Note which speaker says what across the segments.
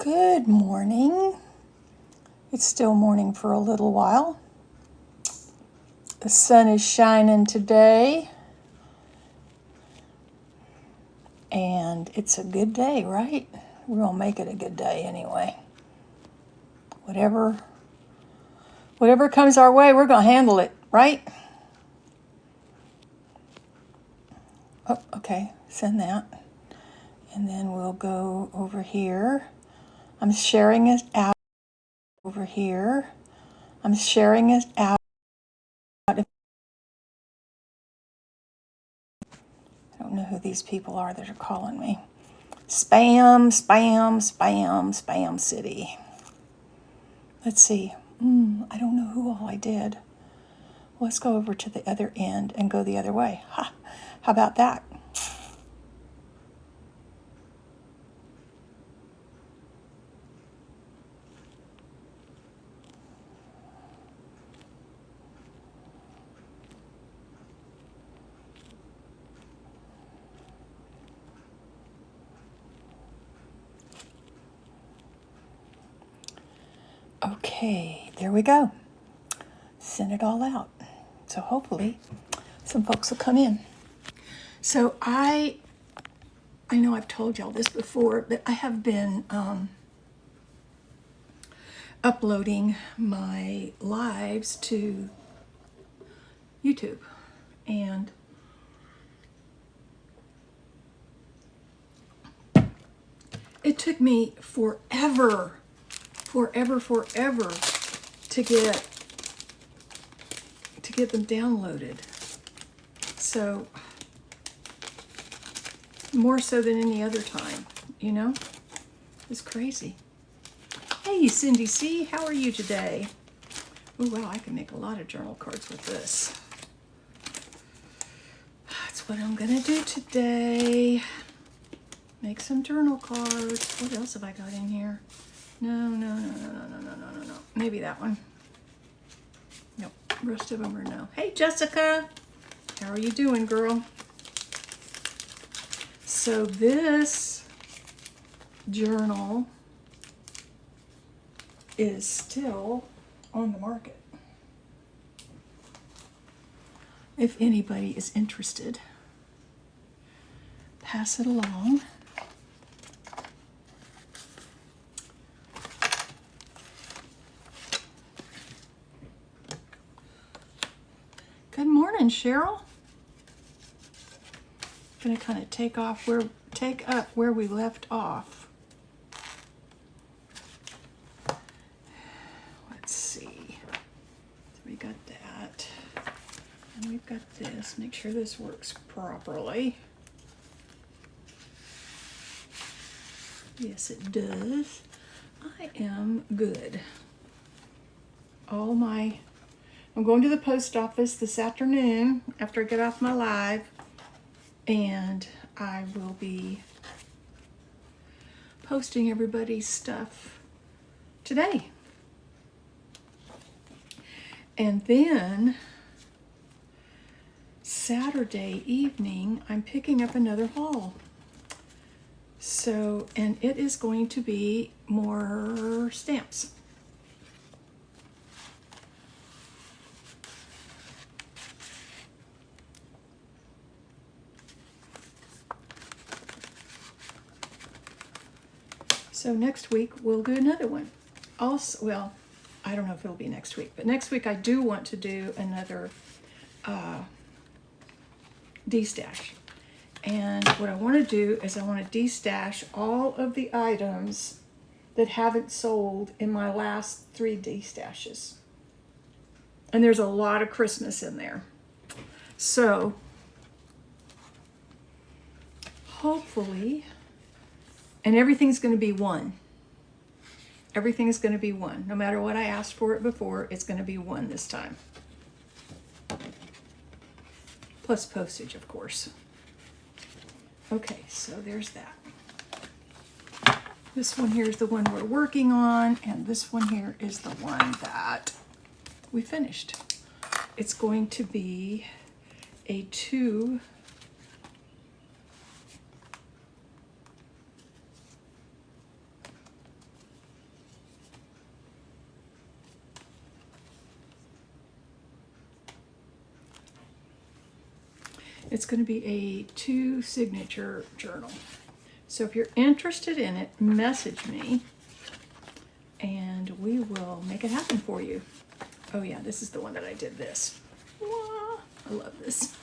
Speaker 1: Good morning. It's still morning for a little while. The sun is shining today. And it's a good day, right? We're going to make it a good day anyway. Whatever comes our way, we're going to handle it, right? Oh, okay. Send that. And then we'll go over here. I'm sharing it out over here. I'm sharing it out. I don't know who these people are that are calling me. Spam, spam, spam, spam city. Let's see. I don't know who all I did. Let's go over to the other end and go the other way. Ha! How about that? Okay, there we go. Send it all out. So hopefully some folks will come in. So I know I've told y'all this before, but I have been uploading my lives to YouTube. And it took me forever to get them downloaded. So more so than any other time, you know? It's crazy. Hey, Cindy C, how are you today? Oh, wow, I can make a lot of journal cards with this. That's what I'm gonna do today. Make some journal cards. What else have I got in here? No. Maybe that one. Nope, rest of them are no. Hey, Jessica, how are you doing, girl? So this journal is still on the market. If anybody is interested, pass it along. Good morning, Cheryl. Gonna kind of take up where we left off. Let's see. So we got that. And we've got this. Make sure this works properly. Yes, it does. I am good. I'm going to the post office this afternoon after I get off my live, and I will be posting everybody's stuff today. And then Saturday evening, I'm picking up another haul. So, and it is going to be more stamps. So next week we'll do another one. Also, well, I don't know if it'll be next week, but next week I do want to do another de-stash. And what I want to do is I want to de-stash all of the items that haven't sold in my last 3 de-stashes. And there's a lot of Christmas in there. So hopefully, and everything's going to be one. Everything is going to be one. No matter what I asked for it before, it's going to be one this time. Plus postage, of course. Okay, so there's that. This one here is the one we're working on, and this one here is the one that we finished. It's going to be a 2 It's going to be a 2 signature journal. So if you're interested in it, message me and we will make it happen for you. Oh yeah, this is the one that I did this. Wah, I love this.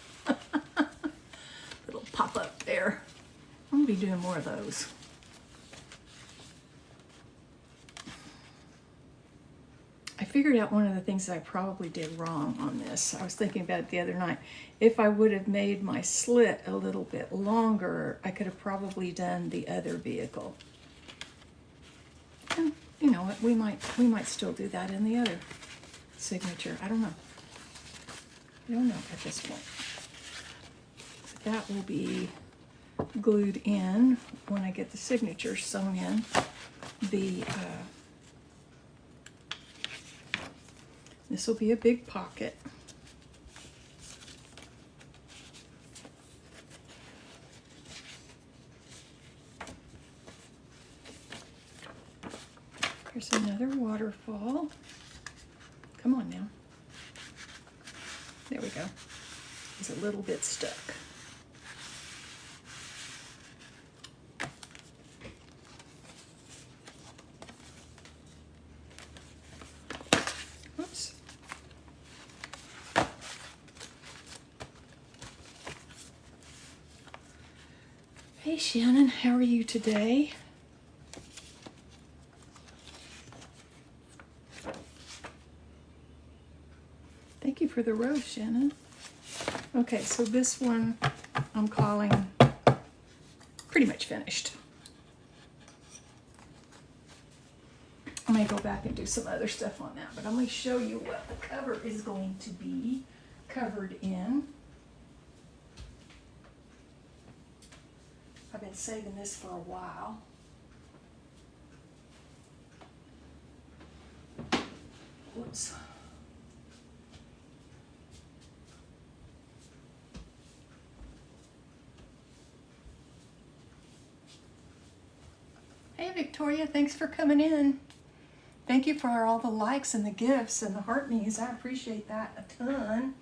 Speaker 1: Little pop up there. I'm going to be doing more of those. I figured out one of the things that I probably did wrong on this. I was thinking about it the other night. If I would have made my slit a little bit longer, I could have probably done the other vehicle. And you know what, we might still do that in the other signature. I don't know. I don't know at this point. That will be glued in when I get the signature sewn in. This will be a big pocket. Here's another waterfall. Come on now. There we go. It's a little bit stuck. Oops. Hey Shannon, how are you today? Thank you for the rose, Shannon. Okay, so this one I'm calling pretty much finished. I may go back and do some other stuff on that, but I'm going to show you what the cover is going to be covered in. I've been saving this for a while. Whoops. Hey Victoria, thanks for coming in. Thank you for all the likes and the gifts and the heart knees. I appreciate that a ton.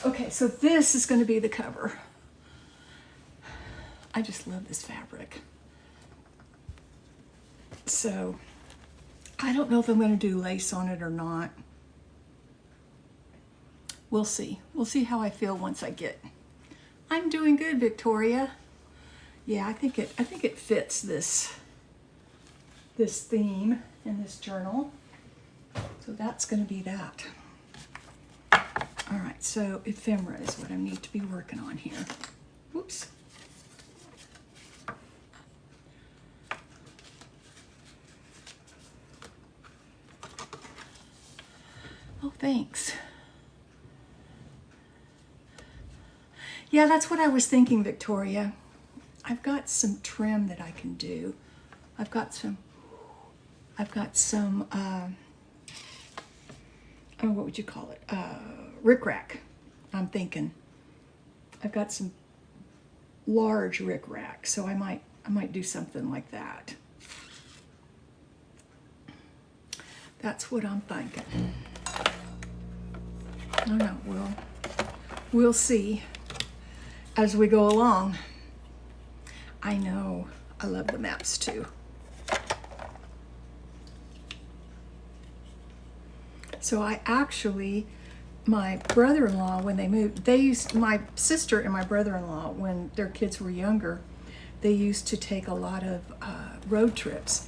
Speaker 1: Okay, so this is going to be the cover. I just love this fabric. So I don't know if I'm going to do lace on it or not. We'll see. We'll see how I feel once I get. I'm doing good, Victoria. Yeah, I think it fits this theme in this journal. So that's going to be that. All right, so ephemera is what I need to be working on here. Whoops. Oh, thanks. Yeah, that's what I was thinking, Victoria. I've got some trim that I can do. I've got some oh, what would you call it? Rickrack, I'm thinking. I've got some large rickrack, so I might do something like that. That's what I'm thinking. I don't know, we'll see as we go along. I know, I love the maps too. So I actually, my brother-in-law, when they moved, my sister and my brother-in-law, when their kids were younger, they used to take a lot of road trips,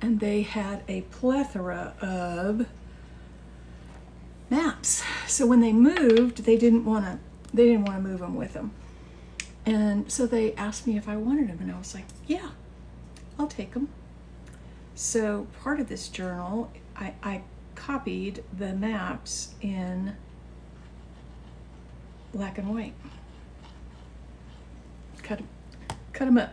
Speaker 1: and they had a plethora of maps. So when they moved, they didn't want to move them with them. And so they asked me if I wanted them, and I was like, yeah, I'll take them. So part of this journal, I copied the maps in black and white. Cut them up.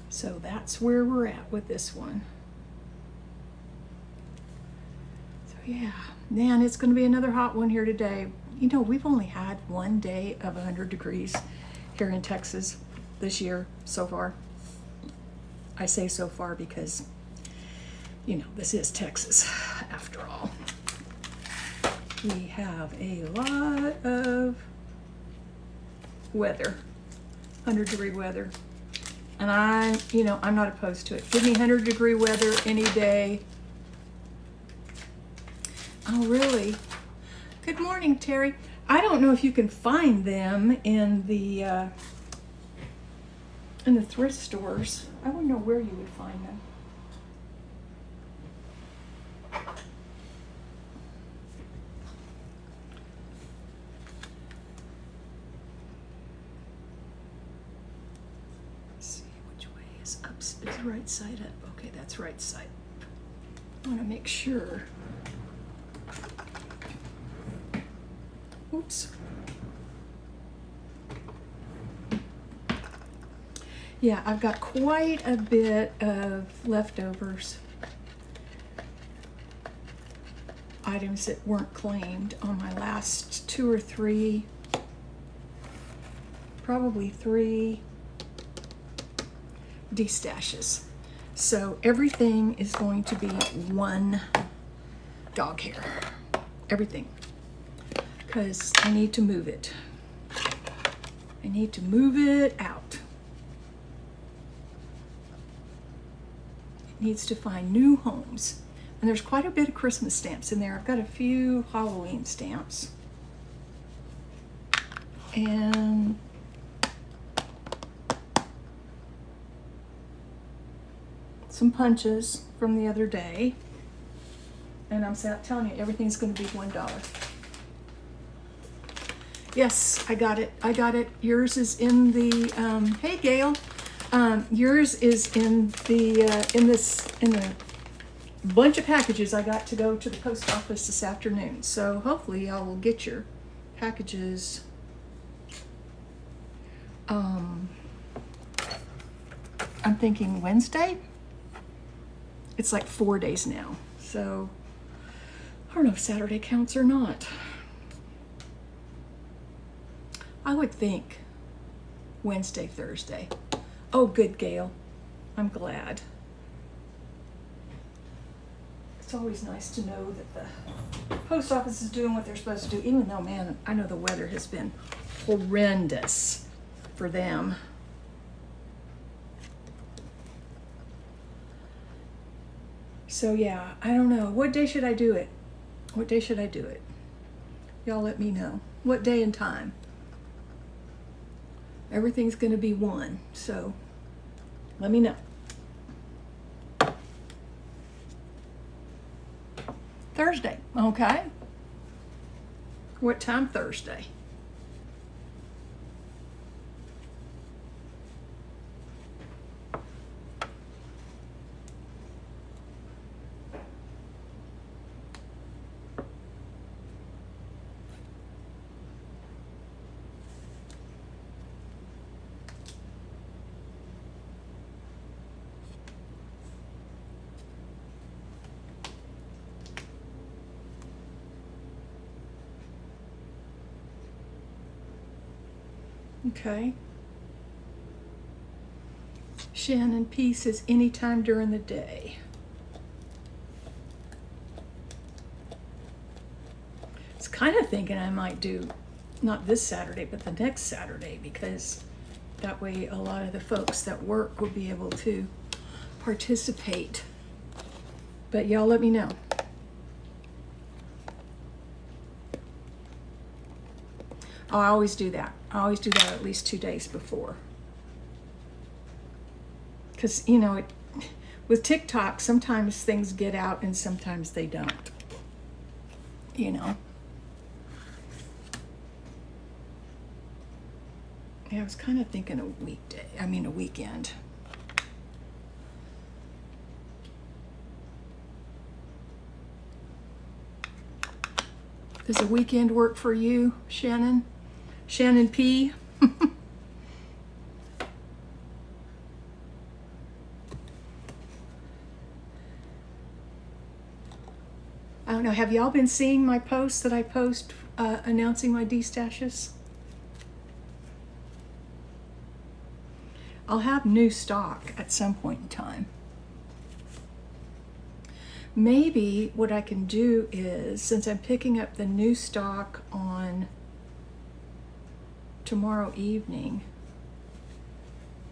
Speaker 1: So that's where we're at with this one. So yeah, man, it's going to be another hot one here today. You know, we've only had one day of 100 degrees here in Texas this year so far. I say so far because You know, this is Texas after all. We have a lot of weather, 100-degree weather. And I'm not opposed to it. Give me 100-degree weather any day. Oh, really? Good morning, Terry. I don't know if you can find them in the thrift stores. I wouldn't know where you would find them. Is right side up? Okay, that's right side. I want to make sure. Oops. Yeah, I've got quite a bit of leftovers. Items that weren't claimed on my last 2 or 3, probably 3 destashes. So everything is going to be one dog hair. Everything. Because I need to move it. I need to move it out. It needs to find new homes. And there's quite a bit of Christmas stamps in there. I've got a few Halloween stamps. And some punches from the other day, and I'm telling you, everything's going to be $1. Yes, I got it. I got it. Yours is in the. Hey, Gail. Yours is in the in the bunch of packages I got to go to the post office this afternoon. So hopefully, I will get your packages. I'm thinking Wednesday. It's like 4 days now, so I don't know if Saturday counts or not. I would think Wednesday, Thursday. Oh, good, Gail. I'm glad. It's always nice to know that the post office is doing what they're supposed to do, even though, man, I know the weather has been horrendous for them. So yeah, I don't know. What day should I do it? What day should I do it? Y'all let me know. What day and time? Everything's going to be one, so let me know. Thursday, okay. What time Thursday? Okay. Shannon P says anytime during the day. I was kind of thinking I might do not this Saturday, but the next Saturday, because that way a lot of the folks that work will be able to participate. But y'all let me know. Oh, I always do that. I always do that at least 2 days before. Because, you know, with TikTok, sometimes things get out and sometimes they don't. You know. Yeah, I was kind of thinking a weekend. Does a weekend work for you, Shannon? Shannon P? I don't know, have y'all been seeing my posts that I post announcing my destashes? I'll have new stock at some point in time. maybe what I can do is, since I'm picking up the new stock on tomorrow evening,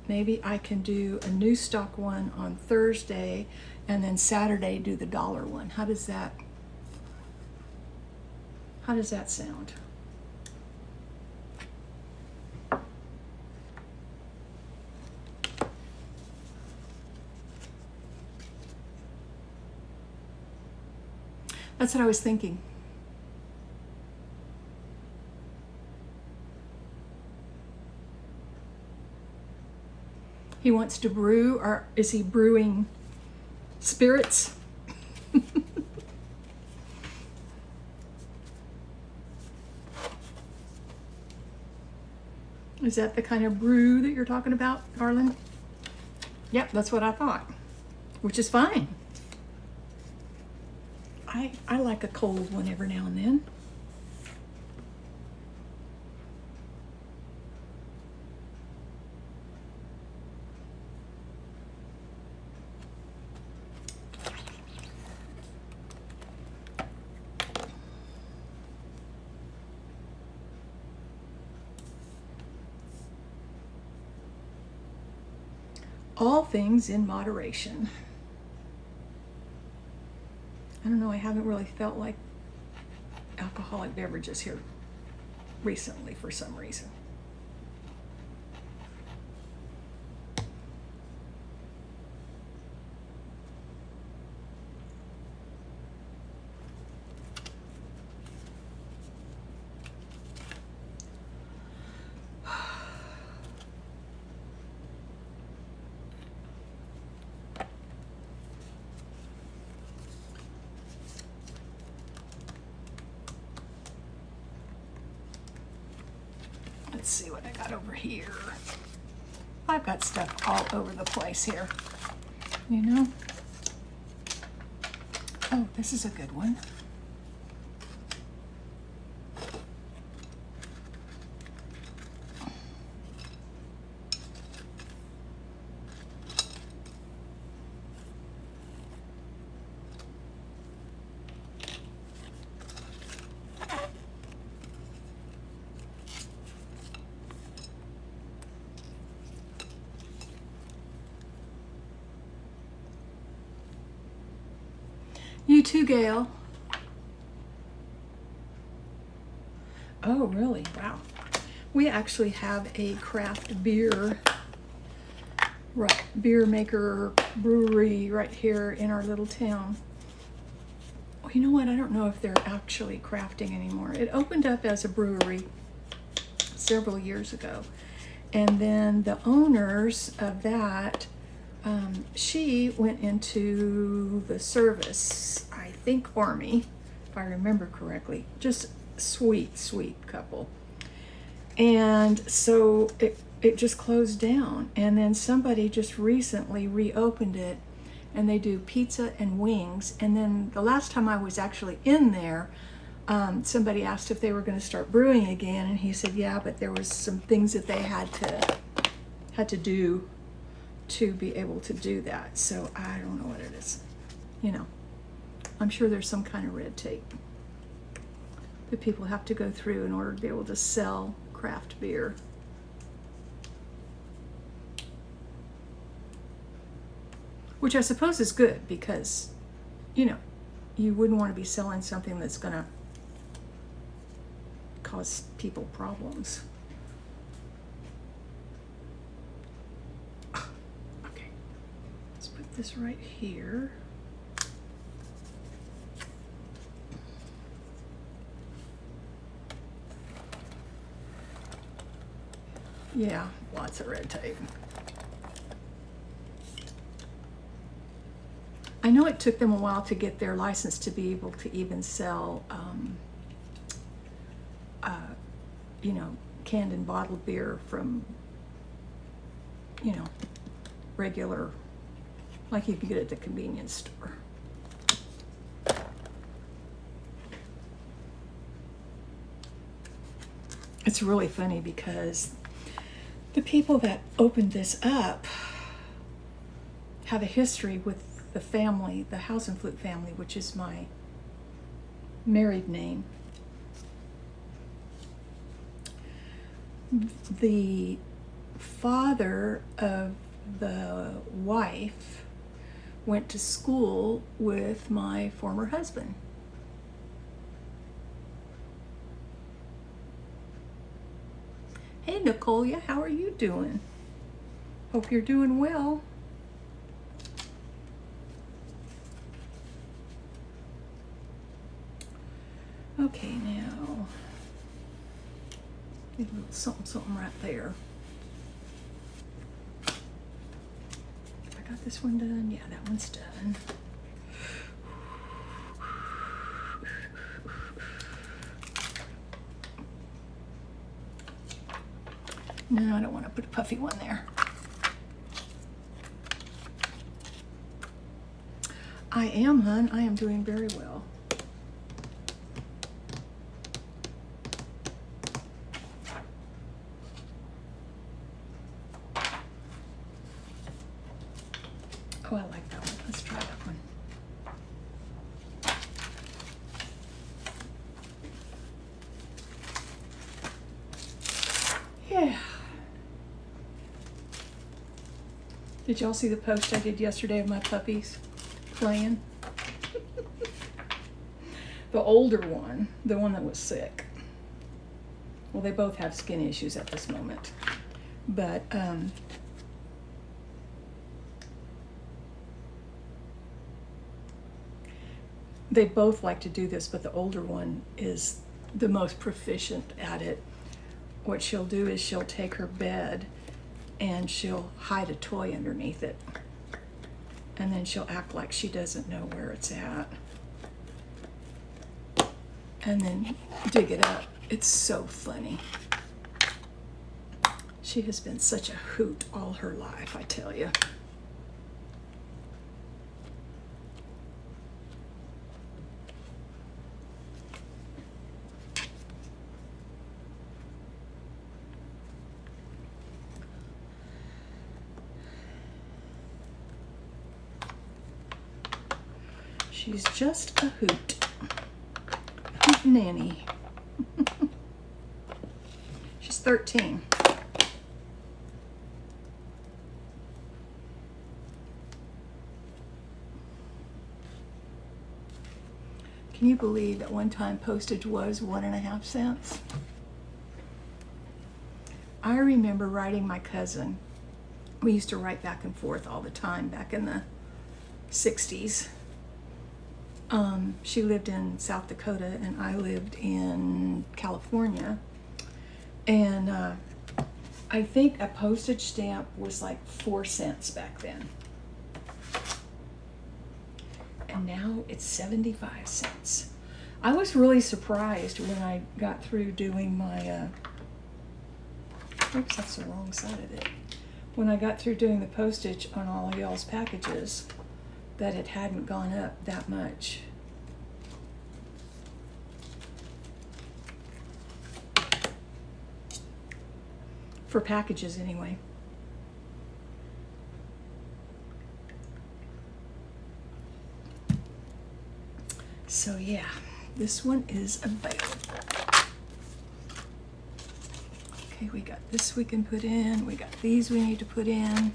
Speaker 1: maybe I can do a new stock one on Thursday and then Saturday do the dollar one. How does that sound? That's what I was thinking. He wants to brew, or is he brewing spirits? Is that the kind of brew that you're talking about, Garland? Yep, that's what I thought, which is fine. I like a cold one every now and then. All things in moderation. I don't know, I haven't really felt like alcoholic beverages here recently for some reason. Let's see what I got over here. I've got stuff all over the place here, you know? Oh, this is a good one. You too, Gail. Oh, really? Wow. We actually have a craft beer maker brewery right here in our little town. Well, you know what? I don't know if they're actually crafting anymore. It opened up as a brewery several years ago. And then the owners of that, she went into the service, I think Army, if I remember correctly. Just sweet, sweet couple. And so it just closed down. And then somebody just recently reopened it, and they do pizza and wings. And then the last time I was actually in there, somebody asked if they were going to start brewing again, and he said, yeah, but there was some things that they had to do to be able to do that. So I don't know what it is. You know, I'm sure there's some kind of red tape that people have to go through in order to be able to sell craft beer. Which I suppose is good, because, you know, you wouldn't want to be selling something that's going to cause people problems. Okay, let's put this right here. Yeah, lots of red tape. I know it took them a while to get their license to be able to even sell, you know, canned and bottled beer from, you know, regular, like you can get at the convenience store. It's really funny because the people that opened this up have a history with the family, the Hausenflute family, which is my married name. The father of the wife went to school with my former husband. Hey Nicolia, how are you doing? Hope you're doing well. Okay, now, a little something right there. I got this one done. Yeah, that one's done. No, I don't want to put a puffy one there. I am, hon. I am doing very well. Oh, I like that one. Let's try that one. Yeah. Did y'all see the post I did yesterday of my puppies playing? The older one, the one that was sick. Well, they both have skin issues at this moment. But, they both like to do this, but the older one is the most proficient at it. What she'll do is she'll take her bed and she'll hide a toy underneath it. And then she'll act like she doesn't know where it's at. And then dig it up. It's so funny. She has been such a hoot all her life, I tell you. She's just a hoot. Hoot nanny. She's 13. Can you believe at one time postage was 1.5 cents? I remember writing my cousin. We used to write back and forth all the time back in the 60s. She lived in South Dakota and I lived in California. And I think a postage stamp was like 4 cents back then. And now it's 75 cents. I was really surprised when I got through doing my, oops, that's the wrong side of it. When I got through doing the postage on all of y'all's packages, that it hadn't gone up that much. For packages anyway. So yeah, this one is available. Okay, we got this we can put in. We got these we need to put in.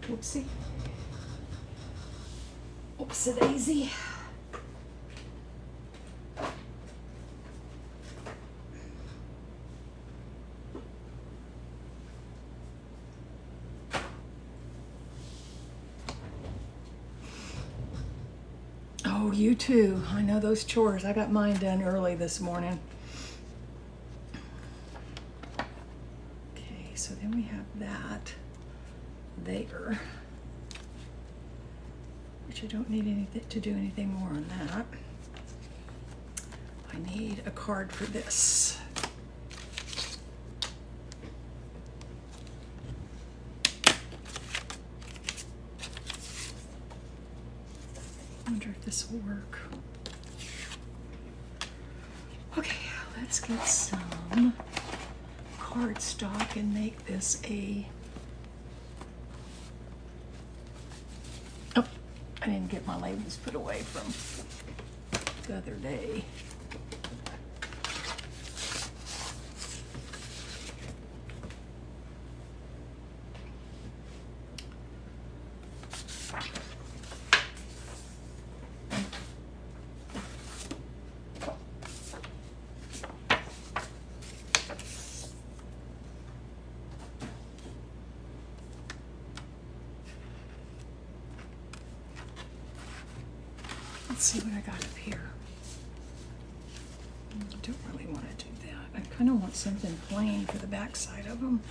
Speaker 1: Whoopsie. Oopsie daisy. Oh, you too. I know those chores. I got mine done early this morning. Okay, so then we have that there, which I don't need anything to do anything more on that. I need a card for this. I wonder if this will work. let's get some cardstock and make this a... Oh, I didn't get my labels put away from the other day. Let's see what I got up here. I don't really want to do that. I kind of want something plain for the back side of them.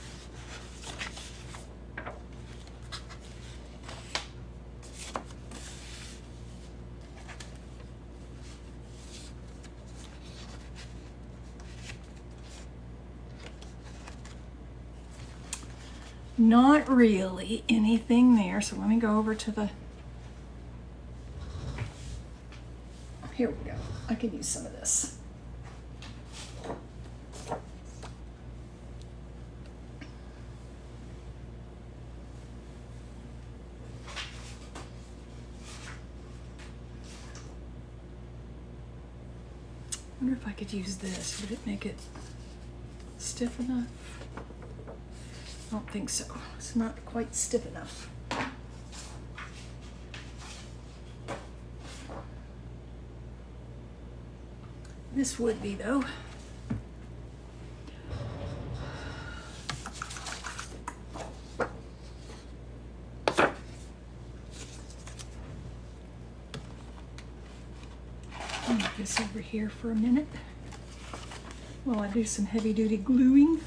Speaker 1: Not really anything there, so let me go over to the... Here we go. I can use some of this. I wonder if I could use this. Would it make it stiff enough? I don't think so. It's not quite stiff enough. This would be, though. I'll move this over here for a minute while I do some heavy-duty gluing.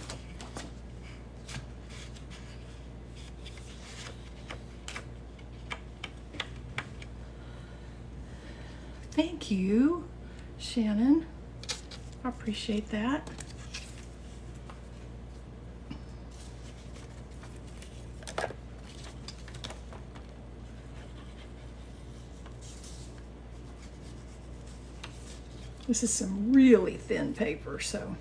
Speaker 1: Thank you, Shannon. I appreciate that. This is some really thin paper, so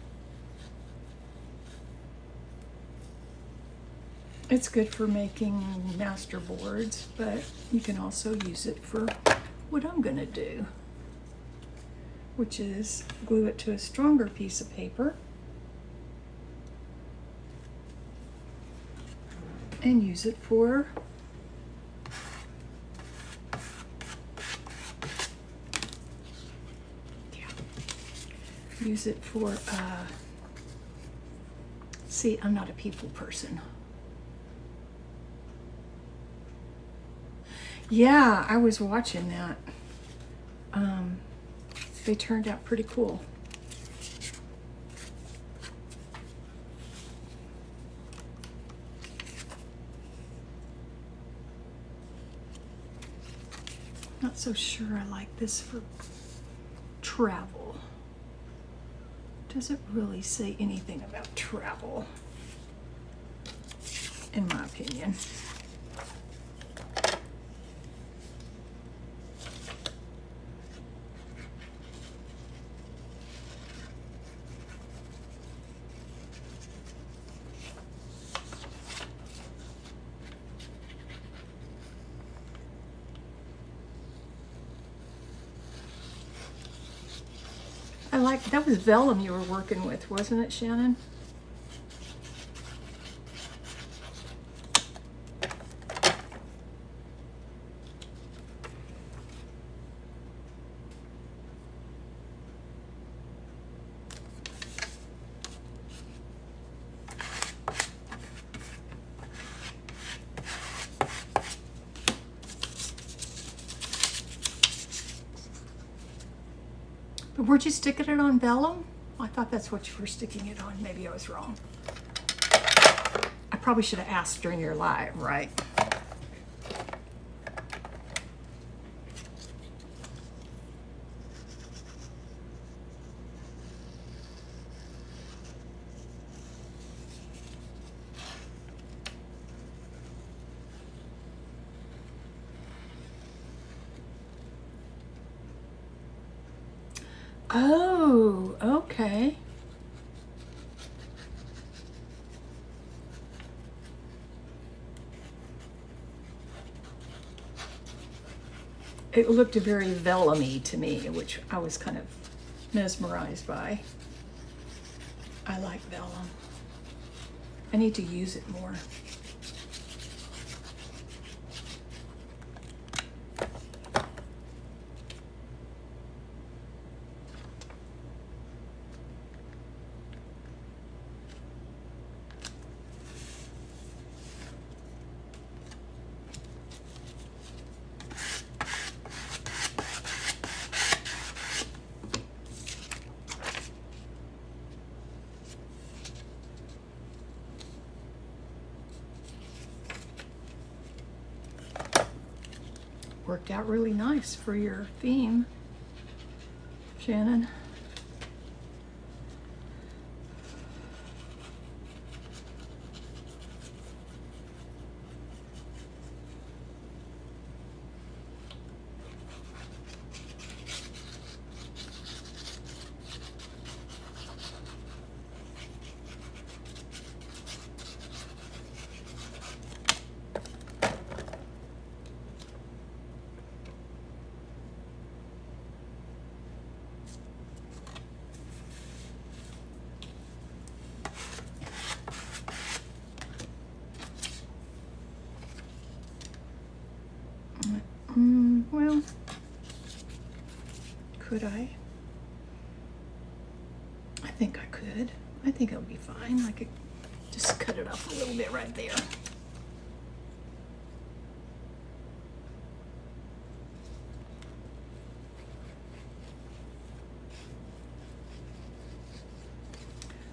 Speaker 1: it's good for making master boards, but you can also use it for what I'm gonna do, which is glue it to a stronger piece of paper and use it for see, I'm not a people person. Yeah, I was watching that. They turned out pretty cool. Not so sure I like this for travel. Doesn't really say anything about travel, in my opinion. That was vellum you were working with, wasn't it, Shannon? But weren't you sticking it on vellum? I thought that's what you were sticking it on. Maybe I was wrong. I probably should have asked during your live, right? Oh, okay. it looked very vellum-y to me, which I was kind of mesmerized by. I like vellum. I need to use it more. Worked out really nice for your theme, Shannon. Well, could I? I think I could. I think it'll be fine. I could just cut it off a little bit right there.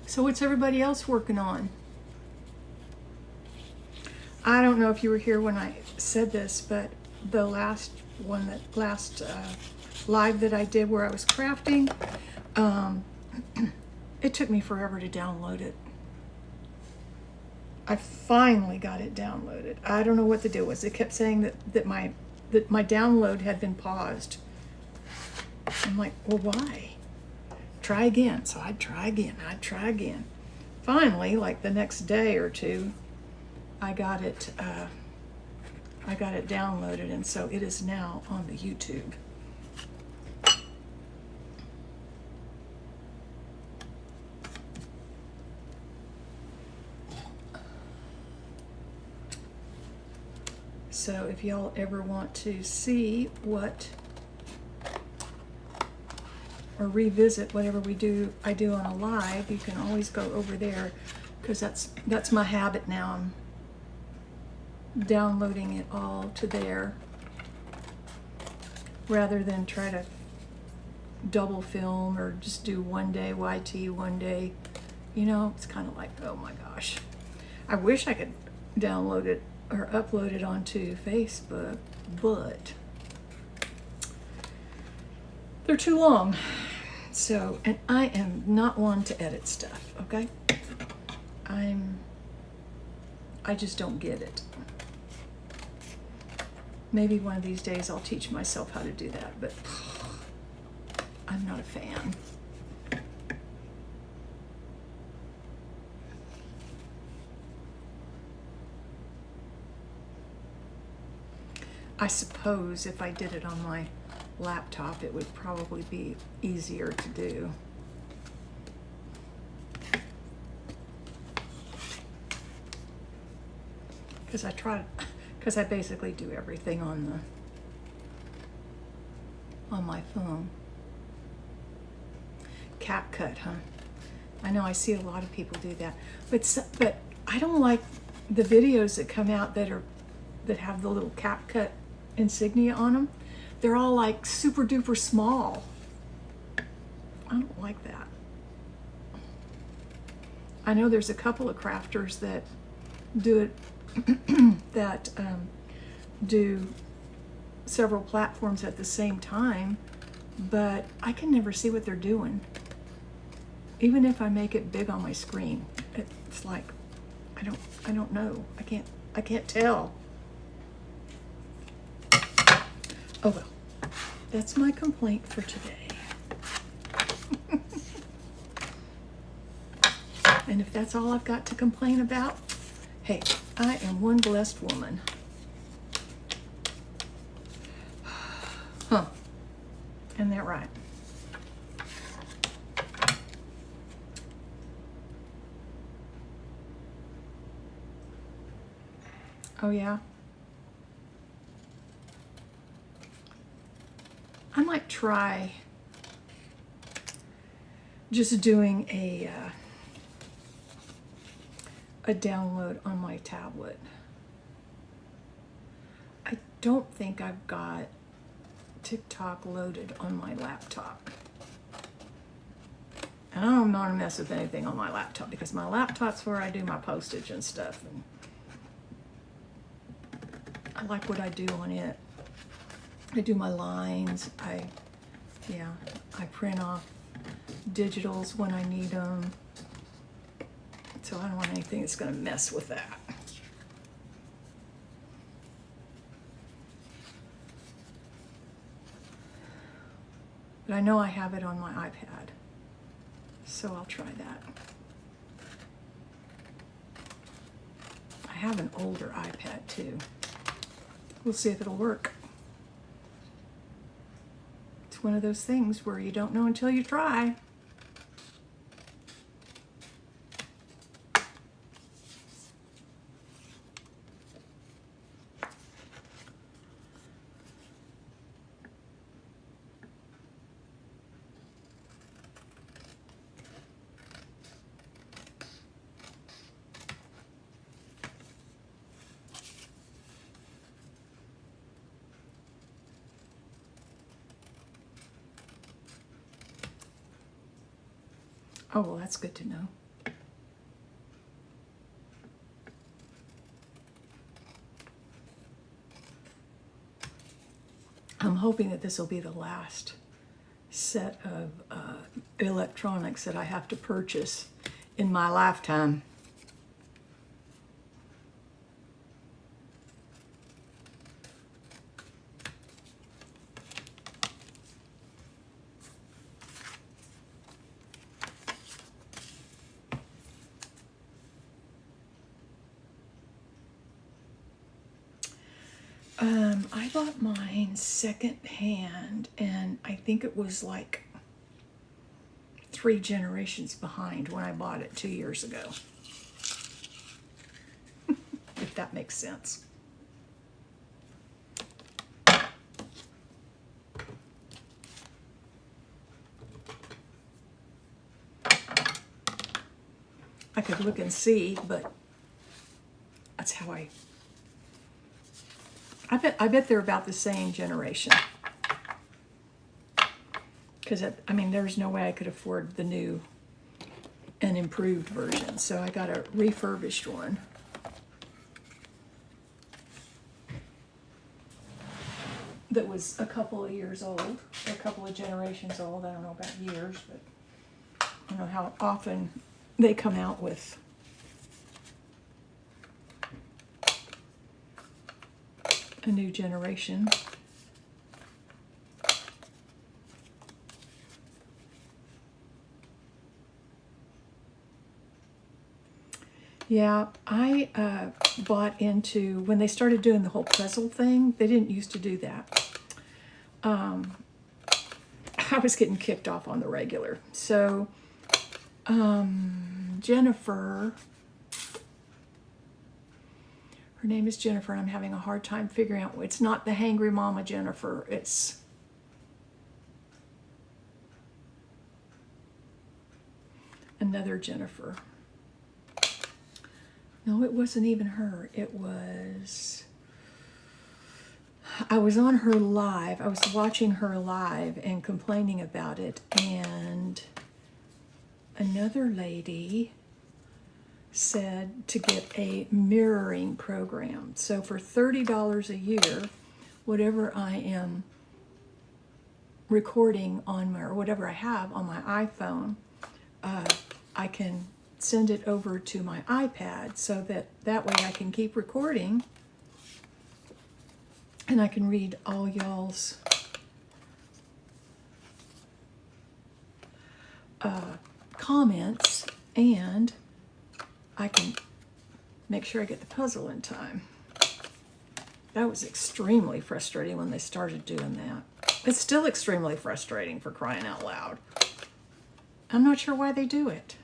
Speaker 1: So what's everybody else working on? I don't know if you were here when I said this, but the last live that I did where I was crafting, it took me forever to download it. I finally got it downloaded. I don't know what the deal was. It kept saying that my download had been paused. I'm like, well, why? Try again. So I'd try again. Finally, like the next day or two, I got it downloaded, and so it is now on the YouTube. So if y'all ever want to see what or revisit whatever I do on a live, you can always go over there, because that's my habit now. I'm downloading it all to there rather than try to double film or just do one day YT, one day, it's kind of like, oh my gosh. I wish I could download it or upload it onto Facebook, but they're too long. So, and I am not one to edit stuff, okay? I just don't get it. Maybe one of these days I'll teach myself how to do that, but I'm not a fan. I suppose if I did it on my laptop, it would probably be easier to do. Because I basically do everything on my phone. CapCut, huh? I know I see a lot of people do that, but I don't like the videos that come out that have the little CapCut insignia on them. They're all like super duper small. I don't like that. I know there's a couple of crafters that do it that do several platforms at the same time, but I can never see what they're doing. Even if I make it big on my screen, it's like I don't know. I can't tell. Oh well, that's my complaint for today. And if that's all I've got to complain about, hey, I am one blessed woman. Isn't that right? Oh yeah? I might try just doing a download on my tablet. I don't think I've got TikTok loaded on my laptop. And I don't want to mess with anything on my laptop because my laptop's where I do my postage and stuff. And I like what I do on it. I do my lines. I print off digitals when I need them. So I don't want anything that's going to mess with that. But I know I have it on my iPad, so I'll try that. I have an older iPad too. We'll see if it'll work. It's one of those things where you don't know until you try. Oh, well, that's good to know. I'm hoping that this will be the last set of electronics that I have to purchase in my lifetime. I bought mine second hand, and I think it was like 3 generations behind when I bought it 2 years ago. If that makes sense. I could look and see, but that's how I bet they're about the same generation. Because, I mean, there's no way I could afford the new and improved version. So I got a refurbished one. That was a couple of years old, or a couple of generations old. I don't know about years, but I don't know how often they come out with a new generation. Yeah, I bought into, when they started doing the whole puzzle thing, they didn't used to do that. I was getting kicked off on the regular. So, Jennifer, her name is Jennifer, and I'm having a hard time figuring out, it's not the Hangry Mama Jennifer, it's another Jennifer. No, it wasn't even her. It was, I was on her live. I was watching her live and complaining about it. And another lady said to get a mirroring program. So for $30 a year, whatever I am recording on my, or whatever I have on my iPhone, I can send it over to my iPad so that way I can keep recording and I can read all y'all's comments, and I can make sure I get the puzzle in time. That was extremely frustrating when they started doing that. It's still extremely frustrating, for crying out loud. I'm not sure why they do it.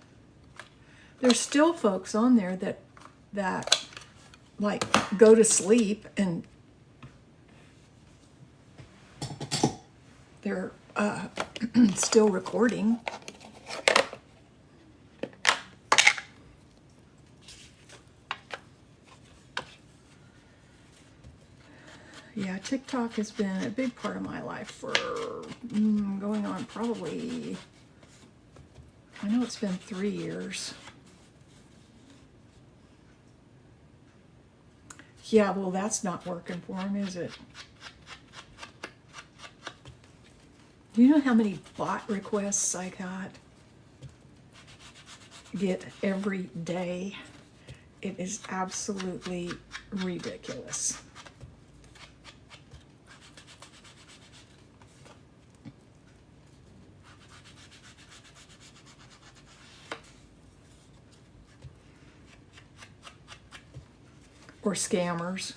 Speaker 1: There's still folks on there that like go to sleep and they're still recording. Yeah, TikTok has been a big part of my life for going on probably, I know it's been 3 years. Yeah, well, that's not working for him, is it? Do you know how many bot requests I get every day? It is absolutely ridiculous. Or scammers.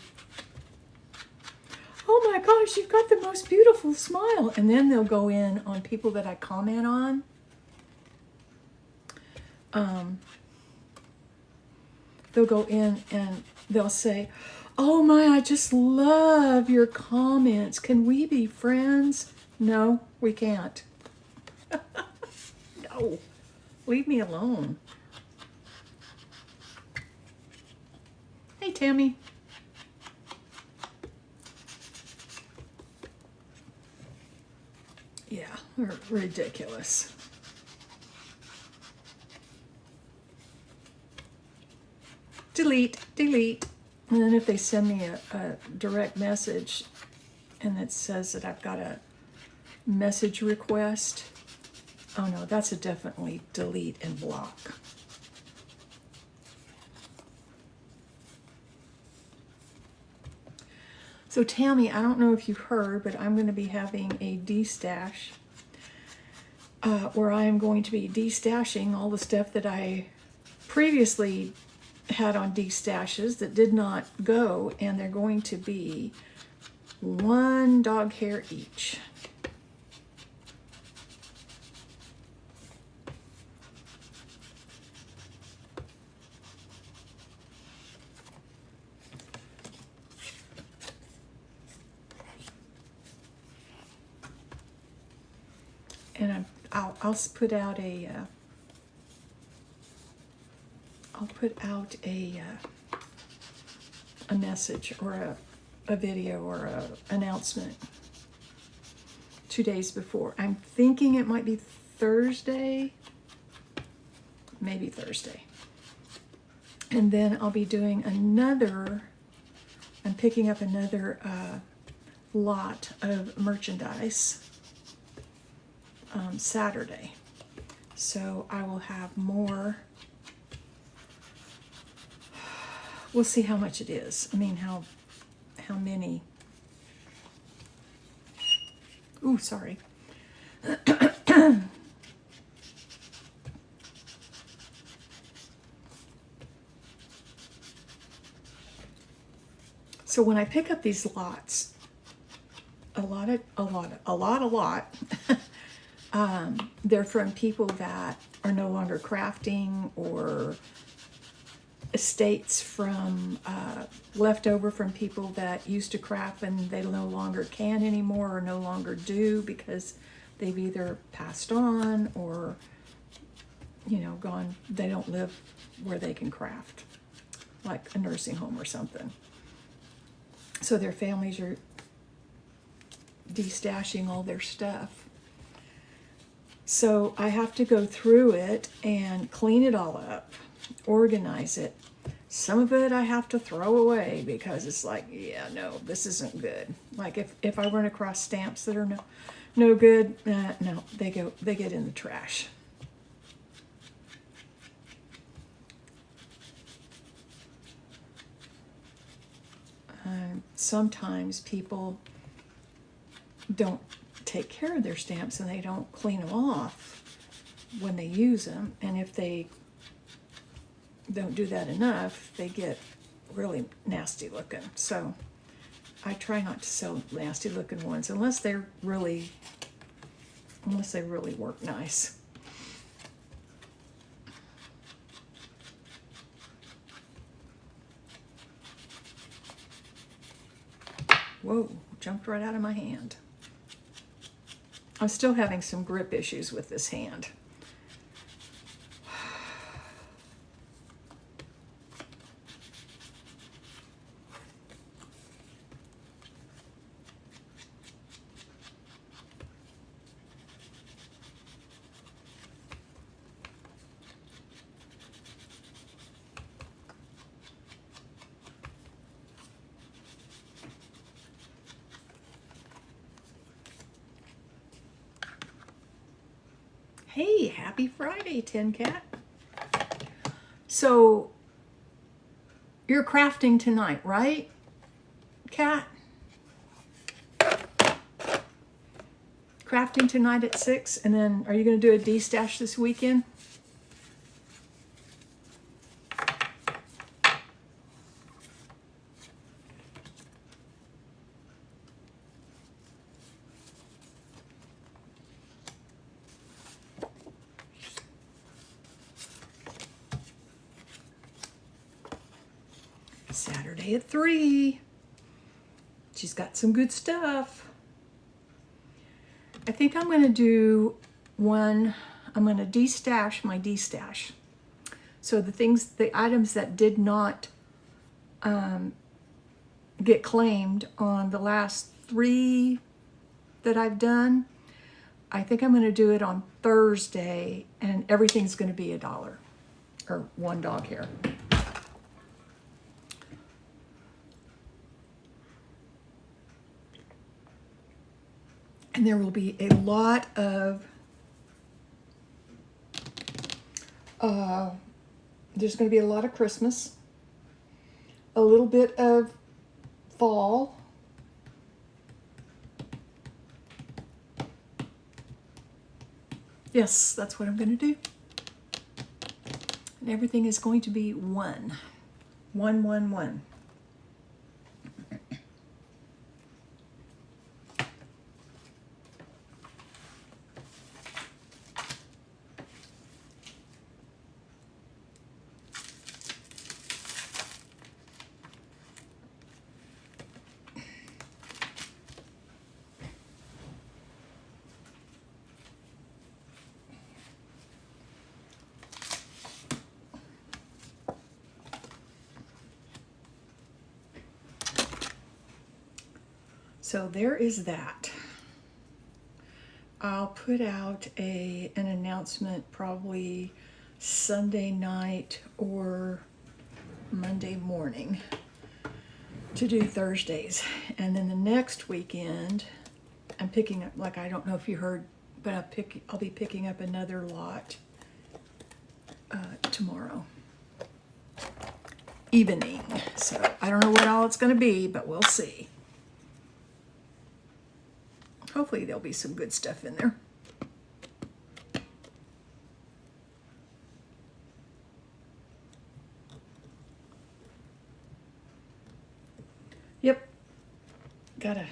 Speaker 1: Oh my gosh, you've got the most beautiful smile. And then they'll go in on people that I comment on. They'll go in and they'll say, oh my, I just love your comments. Can we be friends? No, we can't. No, leave me alone. Hey, Tammy. Yeah, they're ridiculous. Delete, delete. And then if they send me a direct message and it says that I've got a message request, oh no, that's a definitely delete and block. So Tammy, I don't know if you heard, but I'm going to be having a de-stash where I am going to be de-stashing all the stuff that I previously had on de-stashes that did not go, and they're going to be 1 dog hair each. And I'll put out a a message or a video or a announcement 2 days before. I'm thinking it might be Thursday, maybe Thursday. And then I'll be doing I'm picking up another lot of merchandise Saturday. So I will have more. We'll see how much it is. I mean, how many. Ooh, sorry. So when I pick up these lots, a lot, they're from people that are no longer crafting, or estates from left over from people that used to craft and they no longer can anymore or no longer do because they've either passed on or, you know, gone. They don't live where they can craft, like a nursing home or something. So their families are de-stashing all their stuff. So I have to go through it and clean it all up, organize it. Some of it I have to throw away because it's like, yeah, no, this isn't good. Like if I run across stamps that are no good, no, they get in the trash. Sometimes people don't take care of their stamps and they don't clean them off when they use them, and if they don't do that enough, they get really nasty looking. So I try not to sell nasty looking ones unless they really work nice. Whoa, jumped right out of my hand. I'm still having some grip issues with this hand. Hey, happy Friday, Tin Cat. So, you're crafting tonight, right, Cat? Crafting tonight at 6, and then are you going to do a D-stash this weekend? Saturday at 3. She's got some good stuff. I think I'm going to do one. I'm going to de-stash my de-stash. So the items that did not get claimed on the last 3 that I've done, I think I'm going to do it on Thursday, and everything's going to be $1 or 1 dog hair. And there will be a lot of, there's going to be a lot of Christmas, a little bit of fall, yes, that's what I'm going to do. And everything is going to be 1, 1, 1, 1. So there is that. I'll put out an announcement probably Sunday night or Monday morning to do Thursdays. And then the next weekend, I'm picking up, like, I don't know if you heard, but I'll be picking up another lot tomorrow evening. So I don't know what all it's going to be, but we'll see. Hopefully there'll be some good stuff in there. Yep. Gotta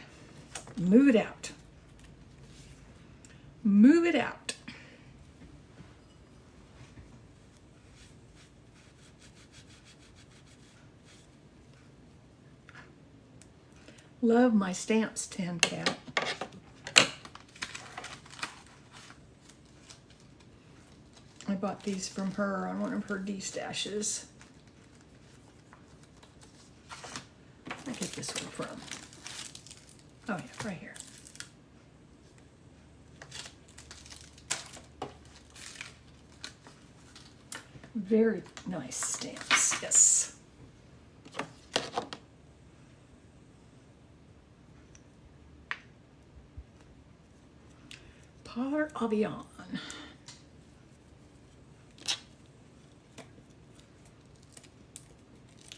Speaker 1: move it out. Move it out. Love my stamps, Tin Cat. I bought these from her on one of her D-stashes. Where'd I get this one from? Oh yeah, right here. Very nice stamps, yes. Par Avion.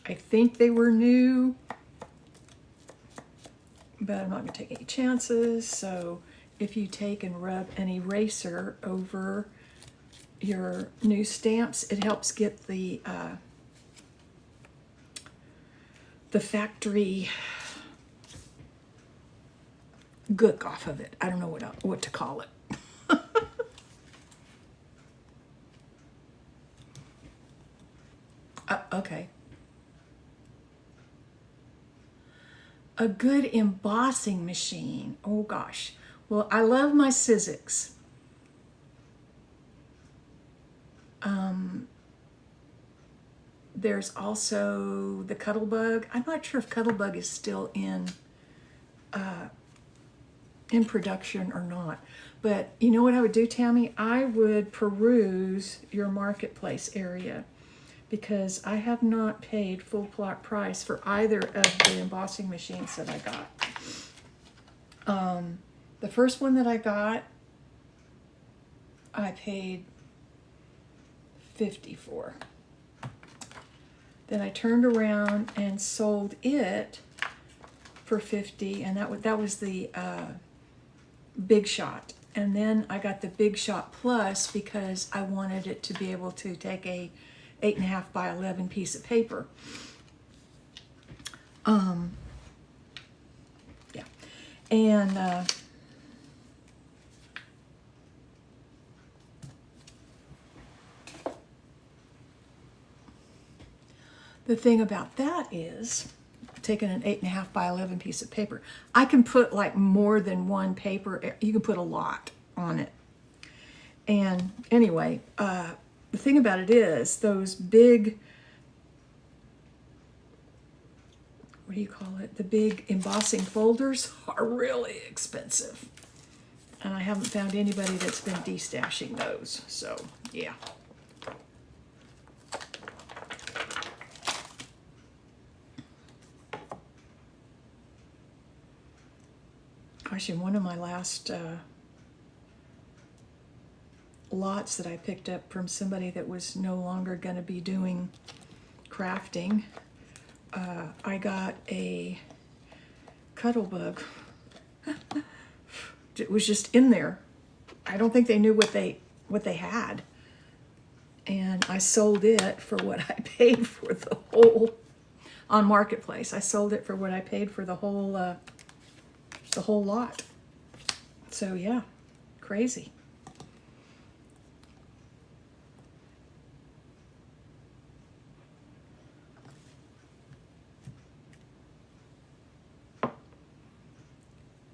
Speaker 1: I think they were new, but I'm not going to take any chances. So if you take and rub an eraser over your new stamps, it helps get the factory gook off of it. I don't know what to call it. Okay. A good embossing machine. Oh gosh. Well, I love my Sizzix. There's also the Cuttlebug. I'm not sure if Cuttlebug is still in production or not. But you know what I would do, Tammy? I would peruse your marketplace area, because I have not paid full plot price for either of the embossing machines that I got. The first one that I got, I paid $50 for. Then I turned around and sold it for $50, and that was the Big Shot. And then I got the Big Shot Plus because I wanted it to be able to take a 8.5 by 11 piece of paper. Yeah, and the thing about that is, taking an 8.5 by 11 piece of paper, I can put like more than one paper. You can put a lot on it. And anyway, the thing about it is, those big, what do you call it? The big embossing folders are really expensive. And I haven't found anybody that's been destashing those. So, yeah. Gosh, in one of my last lots that I picked up from somebody that was no longer going to be doing crafting, I got a Cuttlebug. It was just in there. I don't think they knew what they had, and I sold it for what I paid for the whole on Marketplace. I sold it for what I paid for the whole lot. So yeah, crazy.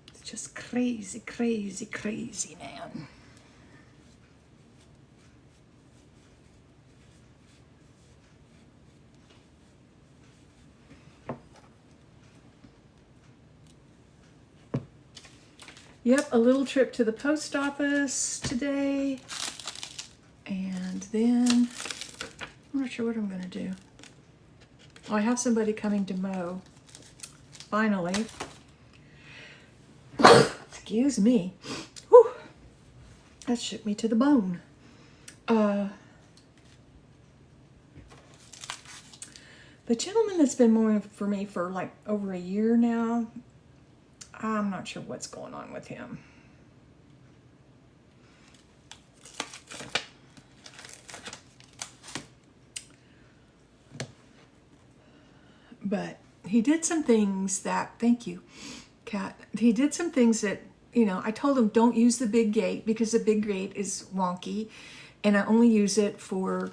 Speaker 1: It's just crazy, crazy, crazy, man. Yep, a little trip to the post office today. And then, I'm not sure what I'm going to do. Oh, I have somebody coming to mow. Finally. Excuse me. Whew. That shook me to the bone. The gentleman that's been mowing for me for like over a year now, I'm not sure what's going on with him. But he did some things that, thank you, Kat. He did some things that, you know, I told him don't use the big gate because the big gate is wonky, and I only use it for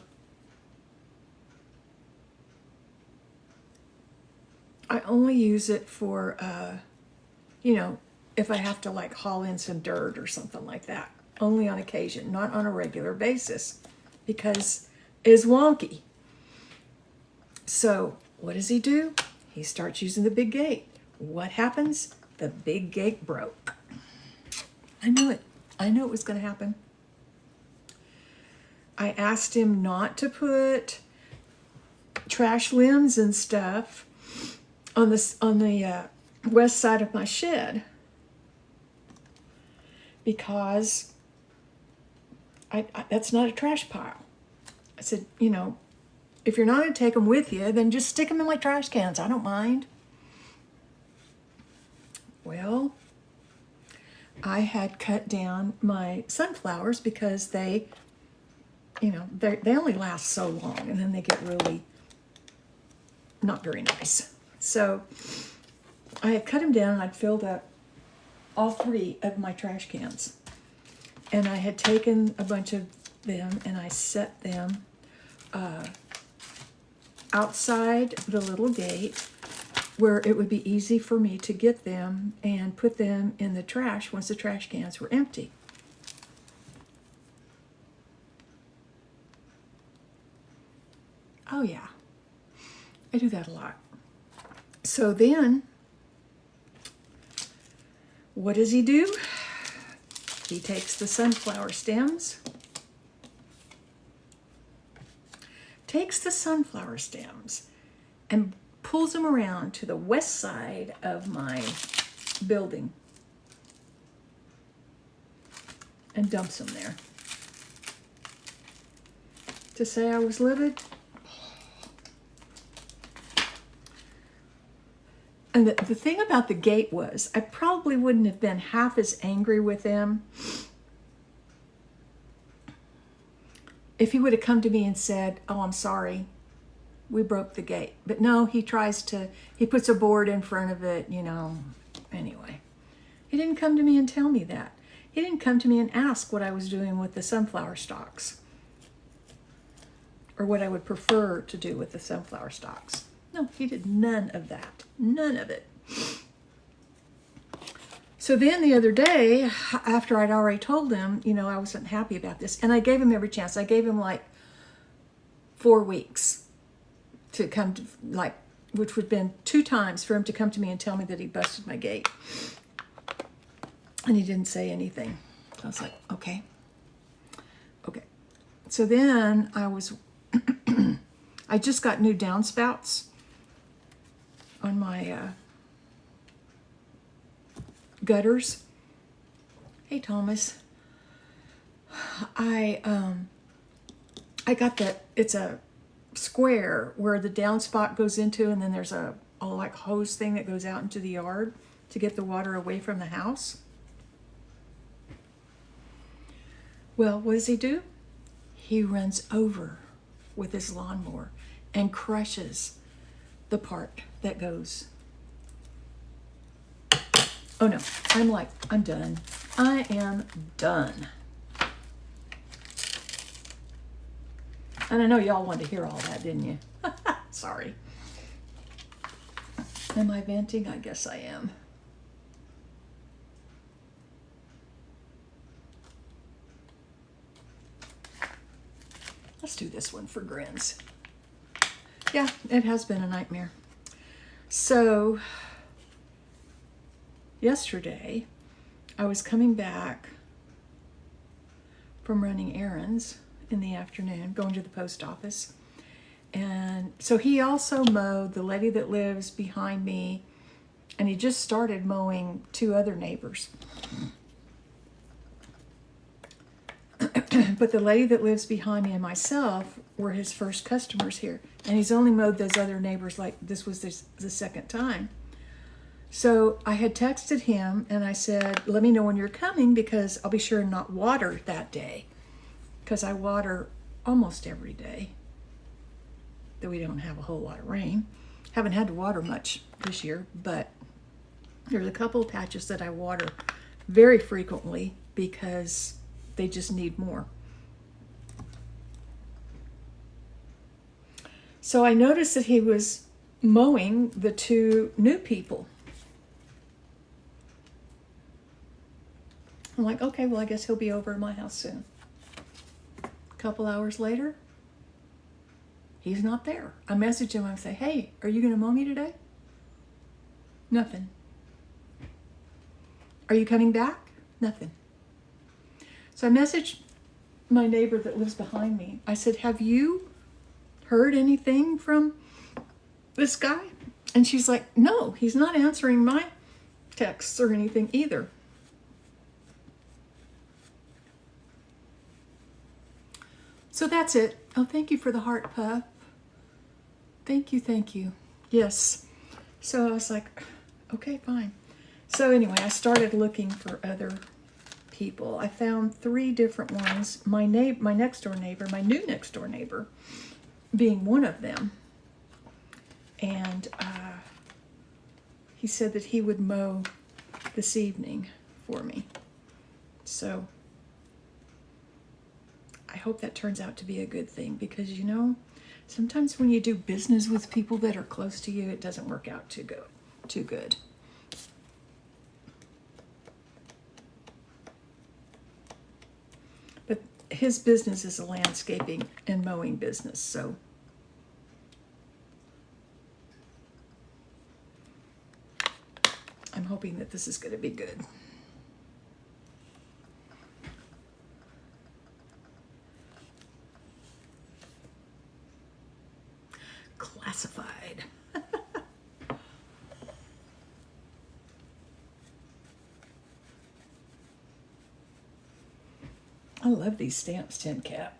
Speaker 1: you know, if I have to like haul in some dirt or something like that. Only on occasion, not on a regular basis, because it is wonky. So what does he do? He starts using the big gate. What happens? The big gate broke. I knew it. I knew it was going to happen. I asked him not to put trash limbs and stuff on the west side of my shed, because that's not a trash pile. I said, you know, if you're not going to take them with you, then just stick them in my trash cans. I don't mind. Well, I had cut down my sunflowers because they, you know, they only last so long, and then they get really not very nice. So I had cut them down, and I'd filled up all 3 of my trash cans. And I had taken a bunch of them and I set them outside the little gate where it would be easy for me to get them and put them in the trash once the trash cans were empty. Oh yeah, I do that a lot. So then, what does he do? He takes the sunflower stems, and pulls them around to the west side of my building and dumps them there. To say I was livid? And the thing about the gate was, I probably wouldn't have been half as angry with him if he would have come to me and said, oh, I'm sorry, we broke the gate. But no, he puts a board in front of it, you know. Anyway, he didn't come to me and tell me that. He didn't come to me and ask what I was doing with the sunflower stalks, or what I would prefer to do with the sunflower stalks. No, he did none of that. None of it. So then the other day, after I'd already told him, you know, I wasn't happy about this, and I gave him every chance. I gave him like 4 weeks to come to, like, which would have been 2 times for him to come to me and tell me that he busted my gate. And he didn't say anything. I was like, okay. Okay. So then I just got new downspouts on my gutters. Hey, Thomas. I got it's a square where the downspout goes into, and then there's a like hose thing that goes out into the yard to get the water away from the house. Well, what does he do? He runs over with his lawnmower and crushes the part that goes. Oh no, I'm done. I am done. And I know y'all wanted to hear all that, didn't you? Sorry. Am I venting? I guess I am. Let's do this one for grins. Yeah, it has been a nightmare. So, yesterday, I was coming back from running errands in the afternoon, going to the post office. And so he also mowed the lady that lives behind me, and he just started mowing 2 other neighbors. But the lady that lives behind me and myself were his first customers here. And he's only mowed those other neighbors like this was the second time. So I had texted him and I said, let me know when you're coming because I'll be sure and not water that day. Because I water almost every day. Though we don't have a whole lot of rain. Haven't had to water much this year, but there's a couple of patches that I water very frequently because they just need more. So I noticed that he was mowing the 2 new people. I'm like, okay, well, I guess he'll be over at my house soon. A couple hours later, he's not there. I message him and I say, hey, are you going to mow me today? Nothing. Are you coming back? Nothing. So I messaged my neighbor that lives behind me. I said, have you heard anything from this guy? And she's like, no, he's not answering my texts or anything either. So that's it. Oh, thank you for the heart, pup. Thank you, thank you. Yes. So I was like, okay, fine. So anyway, I started looking for other people. I found 3 different ones. My next door neighbor, my new next door neighbor, being one of them. And he said that he would mow this evening. for me. So I hope that turns out to be a good thing, because you know, sometimes when you do business with people that are close to you, it doesn't work out too good. But his business is a landscaping and mowing business, so I'm hoping that this is going to be good. Classified. I love these stamps, Tin Cap.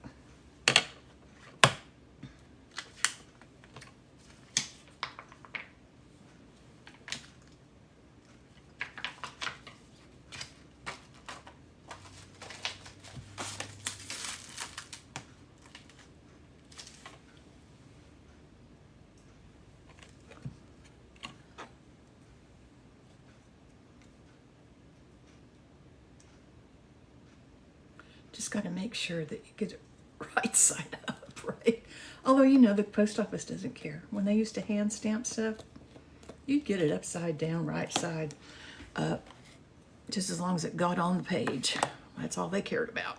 Speaker 1: Just got to make sure that you get it right side up, right? Although, you know, the post office doesn't care. When they used to hand stamp stuff, you'd get it upside down, right side up, just as long as it got on the page. That's all they cared about.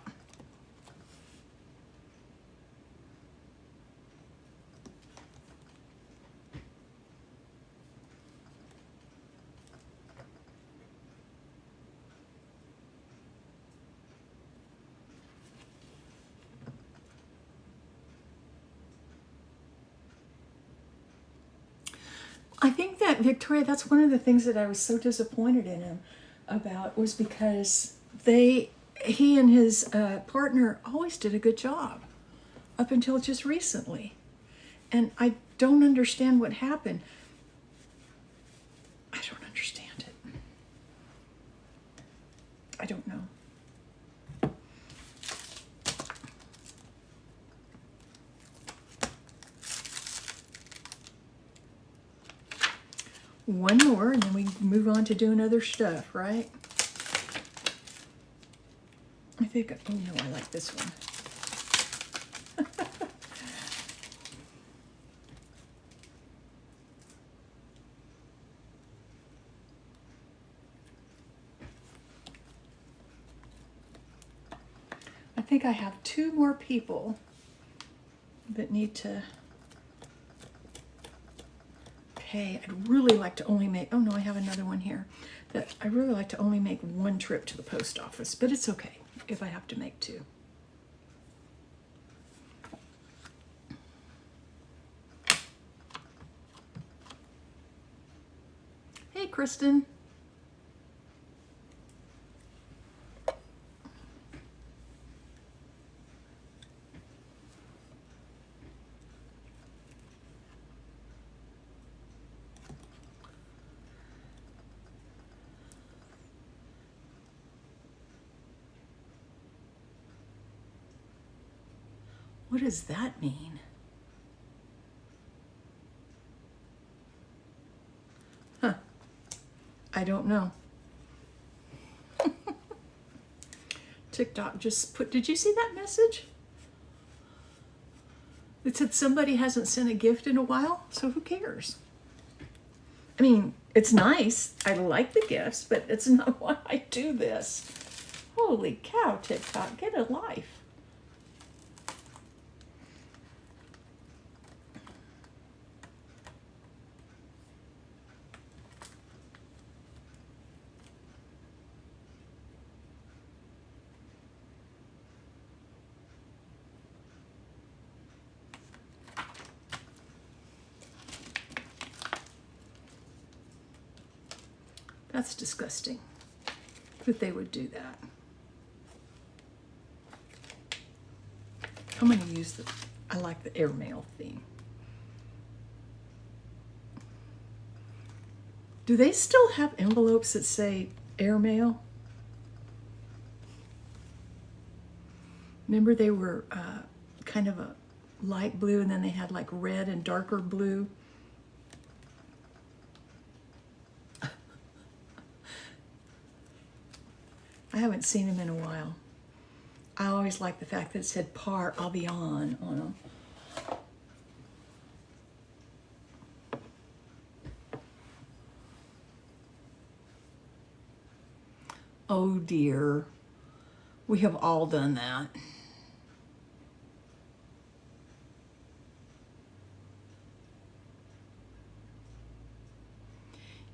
Speaker 1: I think that, Victoria, that's one of the things that I was so disappointed in him about, was because he and his partner always did a good job up until just recently. And I don't understand what happened. I don't understand it. I don't know. One more, and then we move on to doing other stuff, right? I think, oh no, I like this one. I think I have two more people that need to pay. I'd really like to only make, oh no, I have another one here, that I really like to only make one trip to the post office, but it's okay if I have to make two. Hey, Kristen. What does that mean? Huh. I don't know. TikTok just put, did you see that message? It said somebody hasn't sent a gift in a while, so who cares? I mean, it's nice. I like the gifts, but it's not why I do this. Holy cow, TikTok, get a life. That's disgusting that they would do that. I'm going to use the, I like the airmail theme. Do they still have envelopes that say airmail? Remember they were kind of a light blue, and then they had like red and darker blue. I haven't seen them in a while. I always liked the fact that it said par avion on them. Oh dear. We have all done that.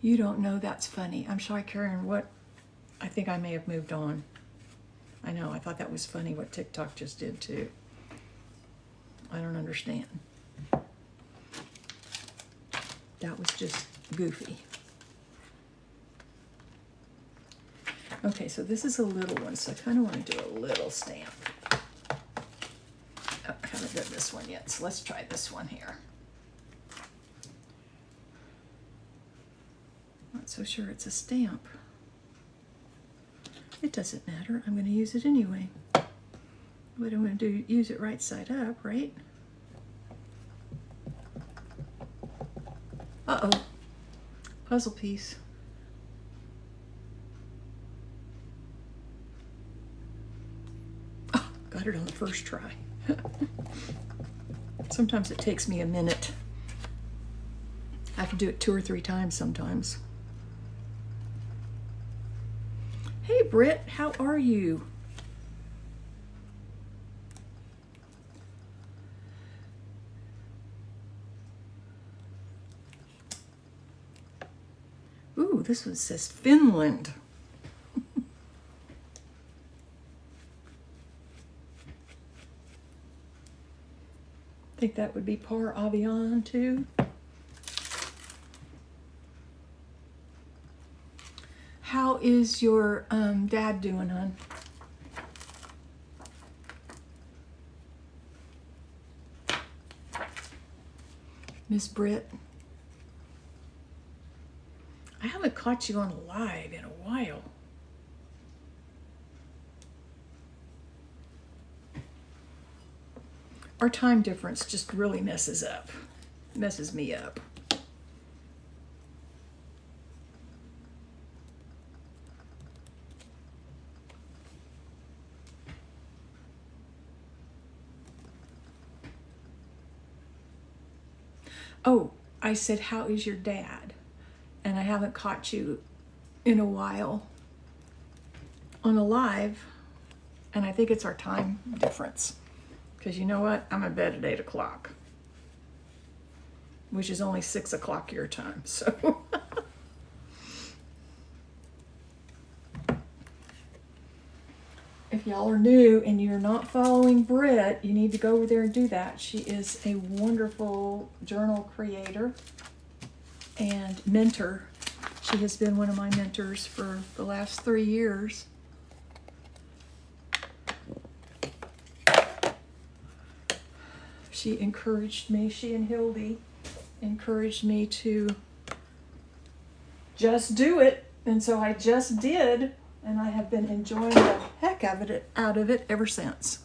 Speaker 1: You don't know, that's funny. I'm sorry, Karen, what? I think I may have moved on. I know, I thought that was funny what TikTok just did too. I don't understand. That was just goofy. Okay, so this is a little one, so I kind of want to do a little stamp. Oh, I haven't done this one yet, so let's try this one here. Not so sure it's a stamp. It doesn't matter, I'm going to use it anyway. What I'm going to do, use it right side up, right? Uh-oh, puzzle piece. Oh, got it on the first try. Sometimes it takes me a minute. I have to do it 2 or 3 times sometimes. Hey Britt, how are you? Ooh, this one says Finland. Think that would be par avion too. How is your dad doing, hon? Miss Britt? I haven't caught you on a live in a while. Our time difference just really messes me up. Oh, I said, how is your dad? And I haven't caught you in a while on a live, and I think it's our time difference. Because you know what? I'm in bed at 8 o'clock, which is only 6 o'clock your time, so. If y'all are new and you're not following Britt, you need to go over there and do that. She is a wonderful journal creator and mentor. She has been one of my mentors for the last 3 years. She encouraged me, she and Hildy encouraged me to just do it. And so I just did, and I have been enjoying the heck out of it ever since.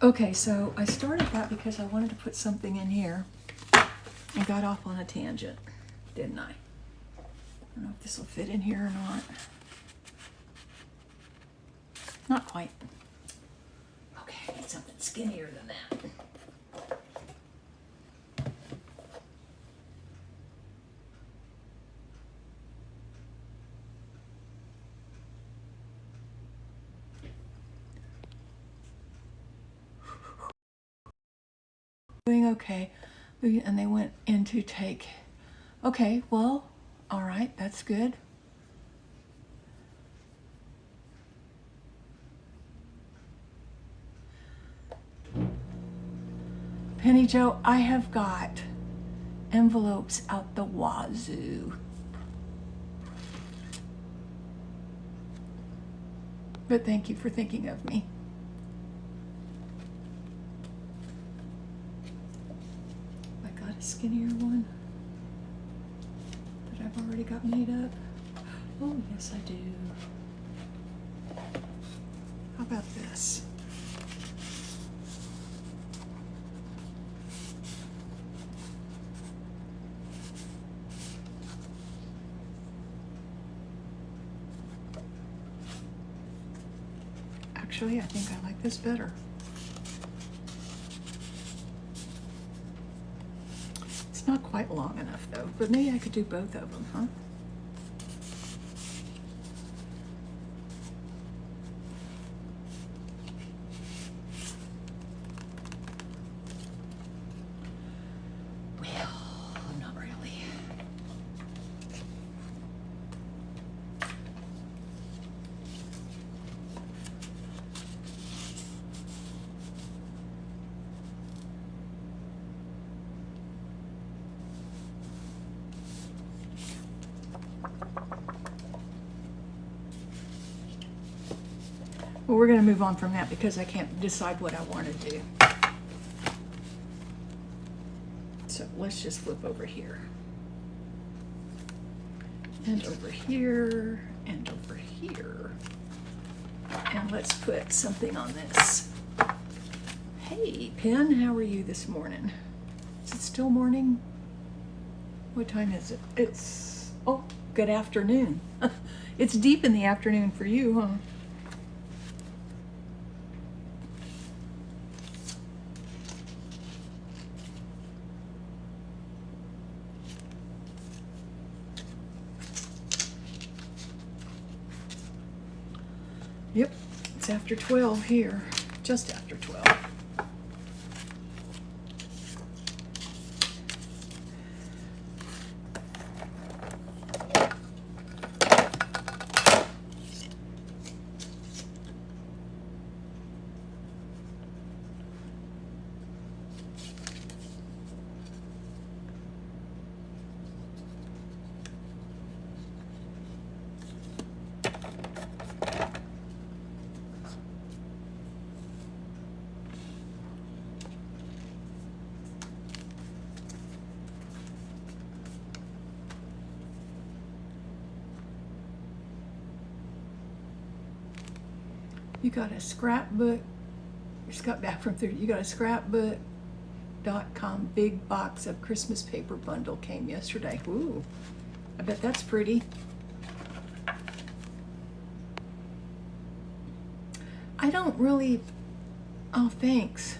Speaker 1: Okay, so I started that because I wanted to put something in here and got off on a tangent, didn't I? I don't know if this will fit in here or not. Not quite. Okay, I need something skinnier than that. Doing okay. And they went in to take. Okay, well, all right, that's good. Penny Joe, I have got envelopes out the wazoo. But thank you for thinking of me. I got a skinnier one that I've already got made up. Oh, yes, I do. How about this? actually. I think I like this better. It's not quite long enough though, but maybe I could do both of them, huh? Well, not really. Well, we're going to move on from that because I can't decide what I want to do. So let's just flip over here. And over here, and over here. And let's put something on this. Hey, Pen, how are you this morning? Is it still morning? What time is it? It's, oh, good afternoon. It's deep in the afternoon for you, huh? Yep, it's after 12 here, just after 12. You got a scrapbook, just got back from 30, you got a scrapbook.com big box of Christmas paper bundle came yesterday. Ooh, I bet that's pretty. I don't really, oh, thanks.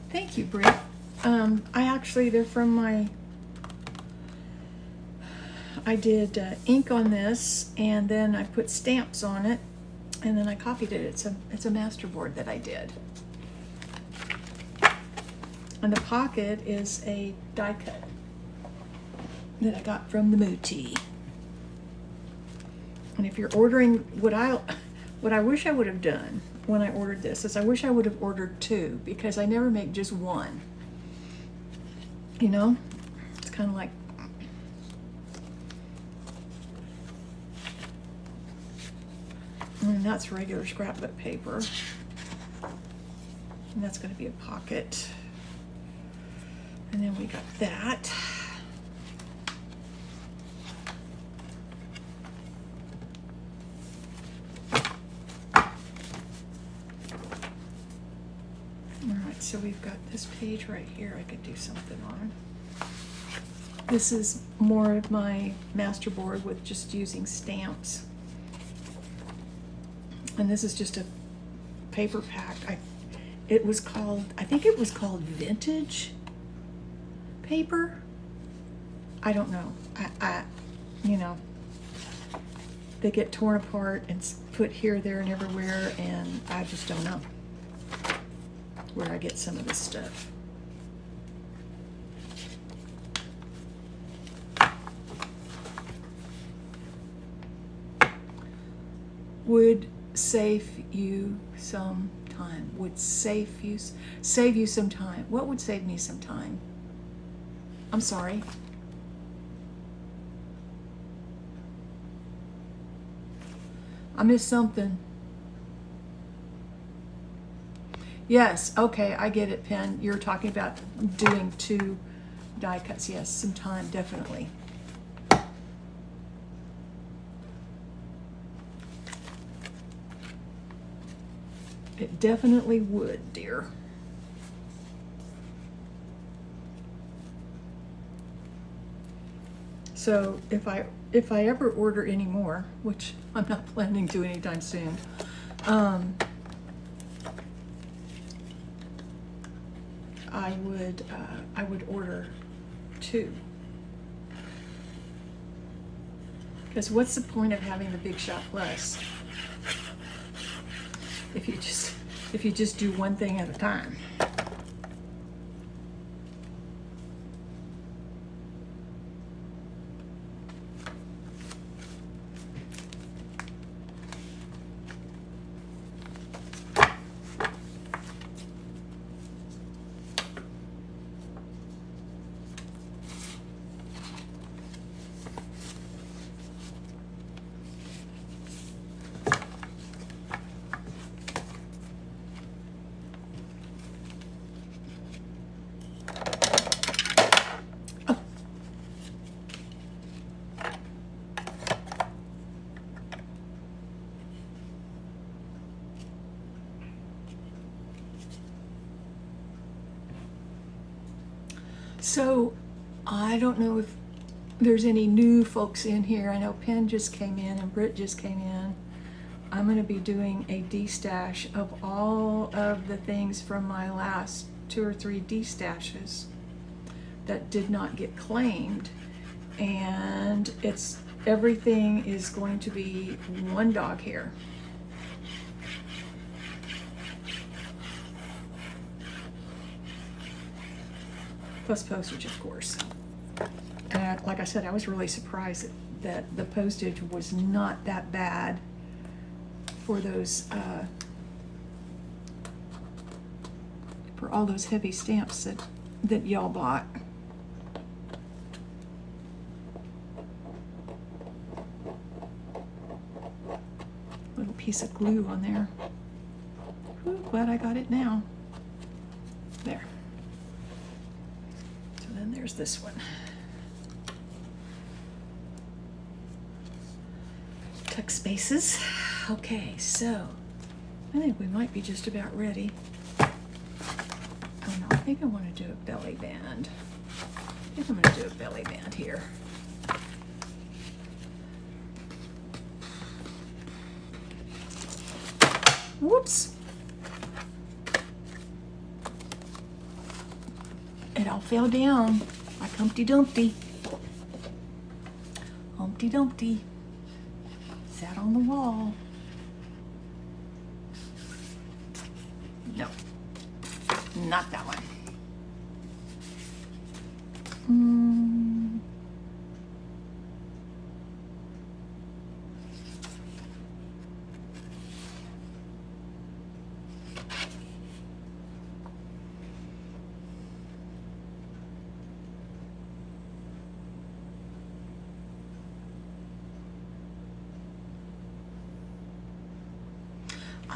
Speaker 1: Thank you, Britt. I actually, they're from my, I did ink on this and then I put stamps on it. And then I copied it. It's a masterboard that I did. And the pocket is a die cut that I got from the Muti. And if you're ordering, what I wish I would have done when I ordered this is I wish I would have ordered two because I never make just one. You know, it's kind of like. And that's regular scrapbook paper. And that's going to be a pocket. And then we got that. All right, so we've got this page right here I could do something on. This is more of my masterboard with just using stamps. And this is just a paper pack. I think it was called vintage paper. I don't know. You know, they get torn apart and put here, there, and everywhere, and I just don't know where I get some of this stuff. Would save you some time. Would save you some time. What would save me some time? I'm sorry. I missed something. Yes, okay, I get it, Pen. You're talking about doing two die cuts. Yes, some time, definitely. It definitely would, dear. So if I ever order any more, which I'm not planning to anytime soon, I would order 2. Because what's the point of having the Big Shot Plus if you just do one thing at a time? So, I don't know if there's any new folks in here. I know Penn just came in and Britt just came in. I'm going to be doing a de-stash of all of the things from my last 2 or 3 de-stashes that did not get claimed. And everything is going to be one dog hair. Plus postage, of course. And like I said, I was really surprised that the postage was not that bad for those, for all those heavy stamps that y'all bought. Little piece of glue on there. Ooh, glad I got it now. There. So then there's this one. Tuck spaces. Okay, so I think we might be just about ready. Oh no, I think I want to do a belly band. I think I'm going to do a belly band here. Whoops. It all fell down like Humpty Dumpty. Humpty Dumpty sat on the wall. No, not that one.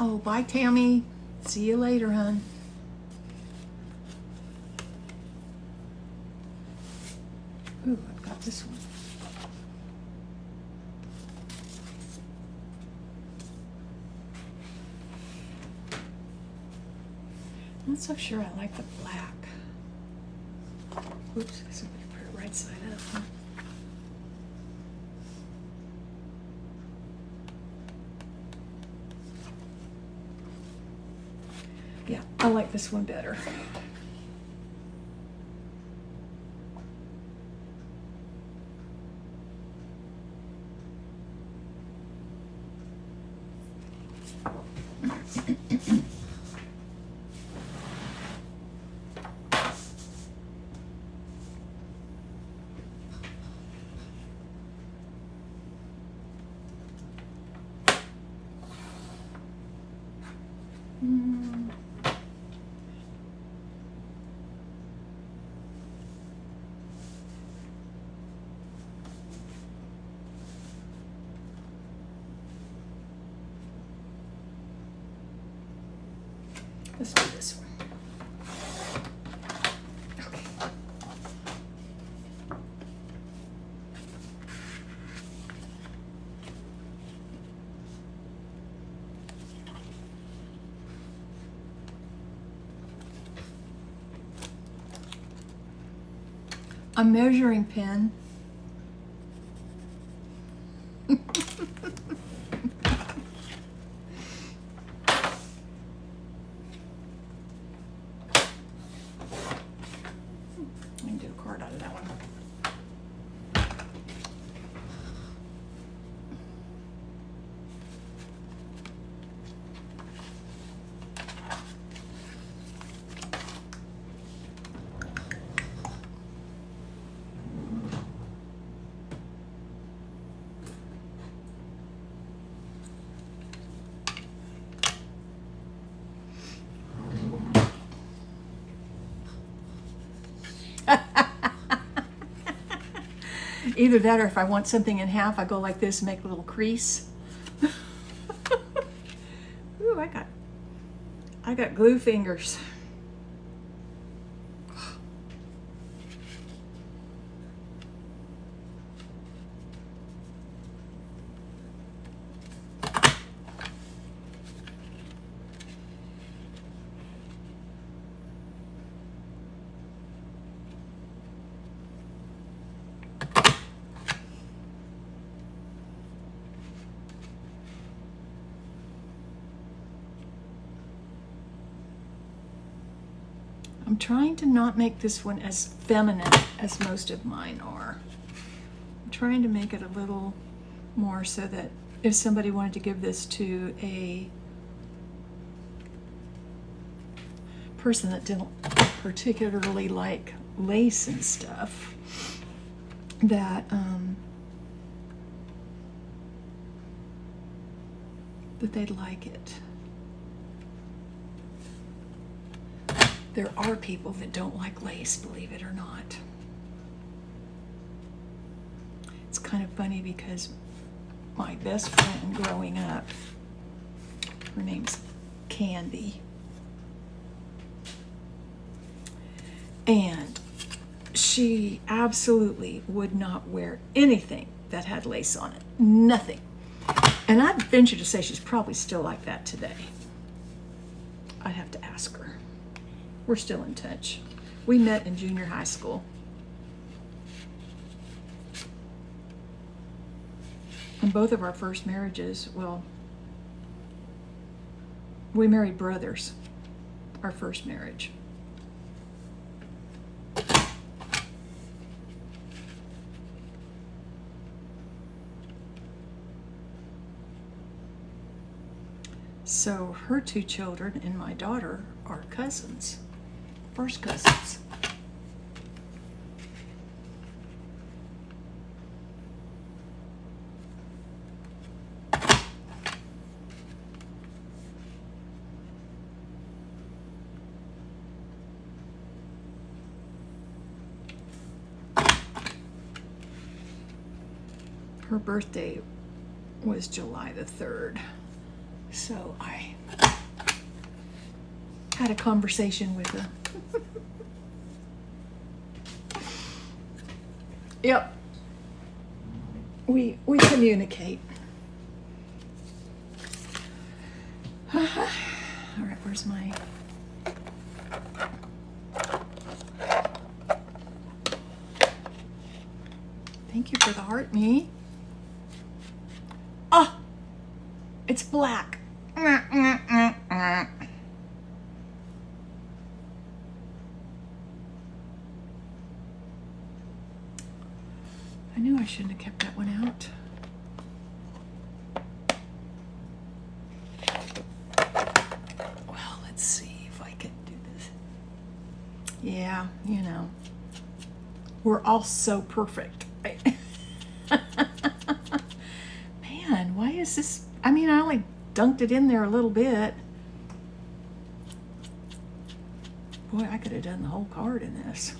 Speaker 1: Oh, bye, Tammy. See you later, hon. Ooh, I've got this one. I'm not so sure I like the black. Oops, I guess I'm going to put it right side up, huh? Yeah, I like this one better. Let's do this one. Okay. A measuring pen. card out of that one. Either that, or if I want something in half, I go like this and make a little crease. Ooh, I got glue fingers. I'm trying to not make this one as feminine as most of mine are. I'm trying to make it a little more so that if somebody wanted to give this to a person that didn't particularly like lace and stuff, that that they'd like it. There are people that don't like lace, believe it or not. It's kind of funny because my best friend growing up, her name's Candy, and she absolutely would not wear anything that had lace on it. Nothing. And I'd venture to say she's probably still like that today. I'd have to ask her. We're still in touch. We met in junior high school. And both of our first marriages, well, we married brothers, our first marriage. So her two children and my daughter are cousins. First cousins. Her birthday was July the 3rd. So I had a conversation with her. Yep. We communicate. All right, where's my... Thank you for the heart, me. Ah! It's black. I knew I shouldn't have kept that one out. Well, let's see if I can do this. Yeah, you know, we're all so perfect, right? Man, why is this? I mean, I only dunked it in there a little bit. Boy, I could have done the whole card in this.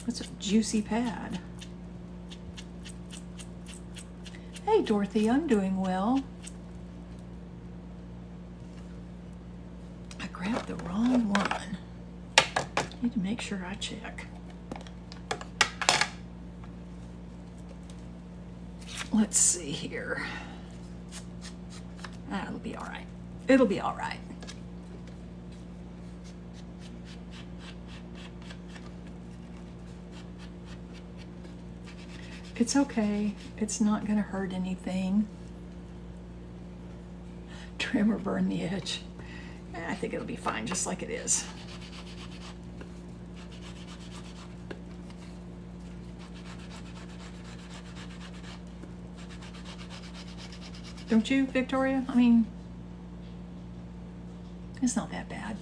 Speaker 1: That's a juicy pad. Hey, Dorothy, I'm doing well. I grabbed the wrong one. Need to make sure I check. Let's see here. It'll be all right. It'll be all right. It's okay. It's not going to hurt anything. Trim or burn the edge. I think it'll be fine just like it is. Don't you, Victoria? I mean, it's not that bad.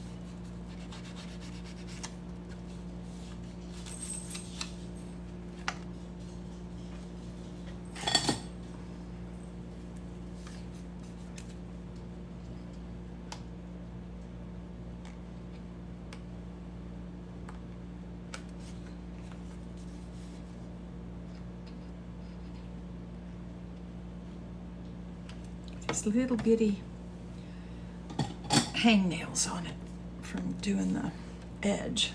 Speaker 1: These little bitty hangnails on it from doing the edge.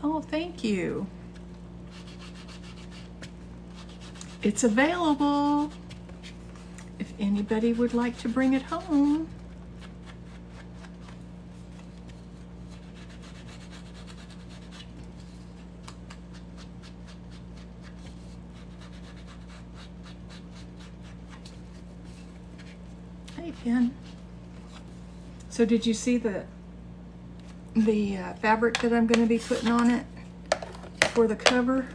Speaker 1: Oh, thank you. It's available if anybody would like to bring it home. Hey, Pen. So did you see the fabric that I'm going to be putting on it for the cover?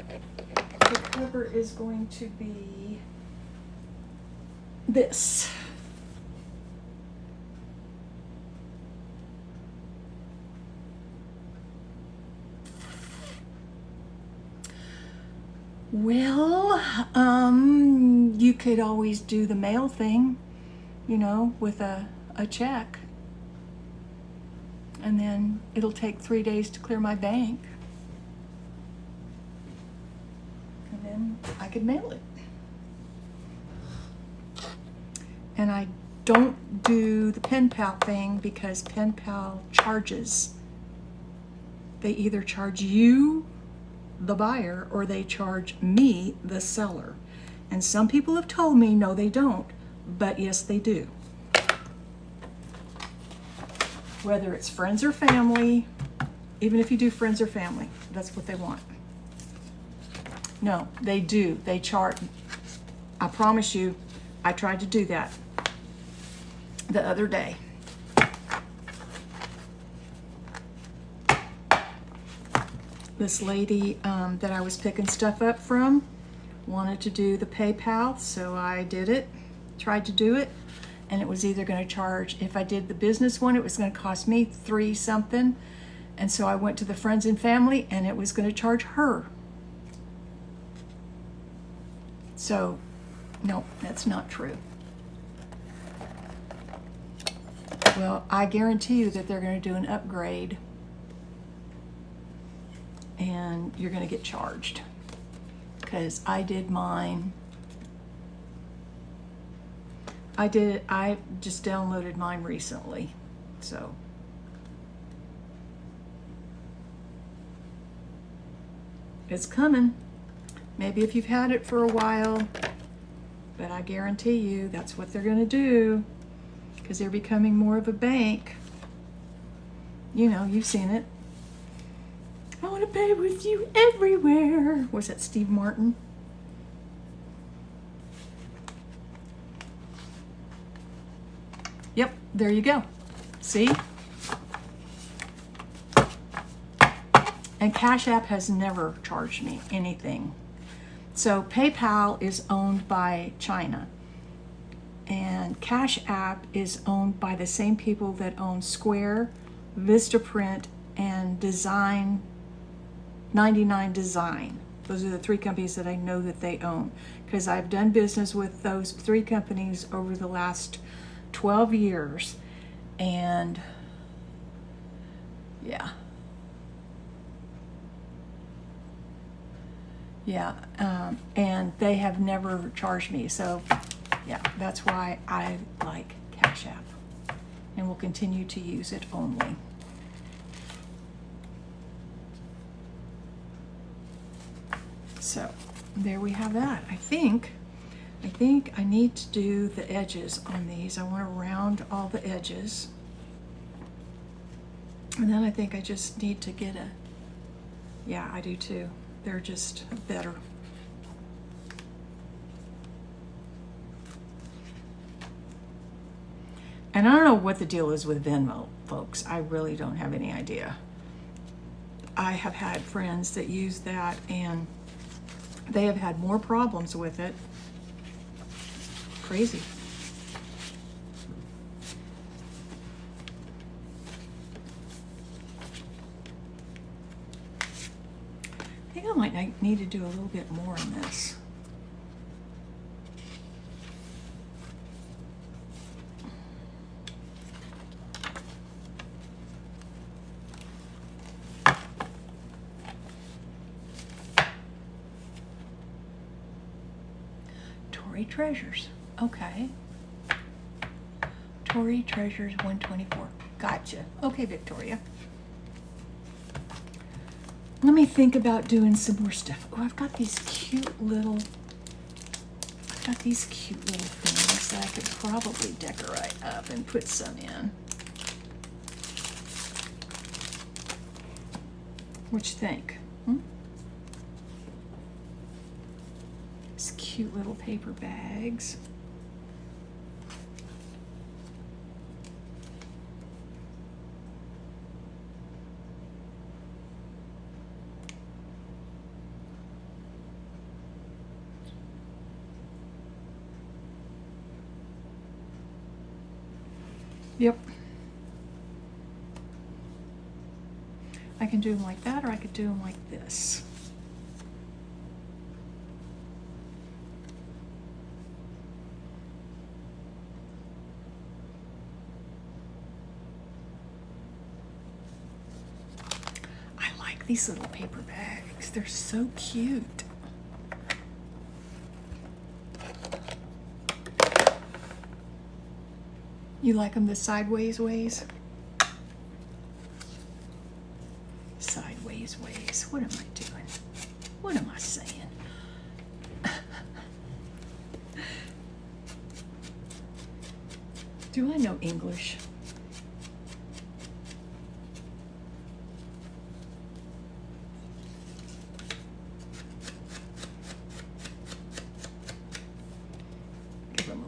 Speaker 1: The cover is going to be this. Well, you could always do the mail thing, you know, with a check. And then it'll take 3 days to clear my bank. And then I could mail it. And I don't do the pen pal thing because pen pal charges. They either charge you, the buyer, or they charge me, the seller. And some people have told me, no, they don't. But yes, they do. Whether it's friends or family, even if you do friends or family, that's what they want. No, they do. They charge. I promise you, I tried to do that the other day. This lady that I was picking stuff up from wanted to do the PayPal, so I did it, tried to do it. And it was either going to charge, if I did the business one, it was going to cost me $3 something. And so I went to the friends and family and it was going to charge her. So, no, that's not true. Well, I guarantee you that they're going to do an upgrade and you're going to get charged. Because I did mine. I just downloaded mine recently, so. It's coming. Maybe if you've had it for a while, but I guarantee you that's what they're gonna do because they're becoming more of a bank. You know, you've seen it. I want to pay with you everywhere. Was that Steve Martin? Yep, there you go. See? And Cash App has never charged me anything. So PayPal is owned by China. And Cash App is owned by the same people that own Square, Vistaprint, and Design 99 Design. Those are the three companies that I know that they own because I've done business with those three companies over the last 12 years. And yeah. And they have never charged me. So yeah, that's why I like Cash App and will continue to use it only. So there we have that. I think I think I need to do the edges on these. I want to round all the edges. And then I think I just need to get a, yeah, I do too. They're just better. And I don't know what the deal is with Venmo, folks. I really don't have any idea. I have had friends that use that and they have had more problems with it. Crazy. I think I might need to do a little bit more on this. Tory Treasures. Okay. Tory Treasures 124. Gotcha. Okay, Victoria. Let me think about doing some more stuff. Oh, I've got these cute little things that I could probably decorate up and put some in. What you think? These cute little paper bags. Yep. I can do them like that, or I could do them like this. I like these little paper bags. They're so cute. You like them the sideways ways? Sideways ways. What am I doing? What am I saying? Do I know English? Give them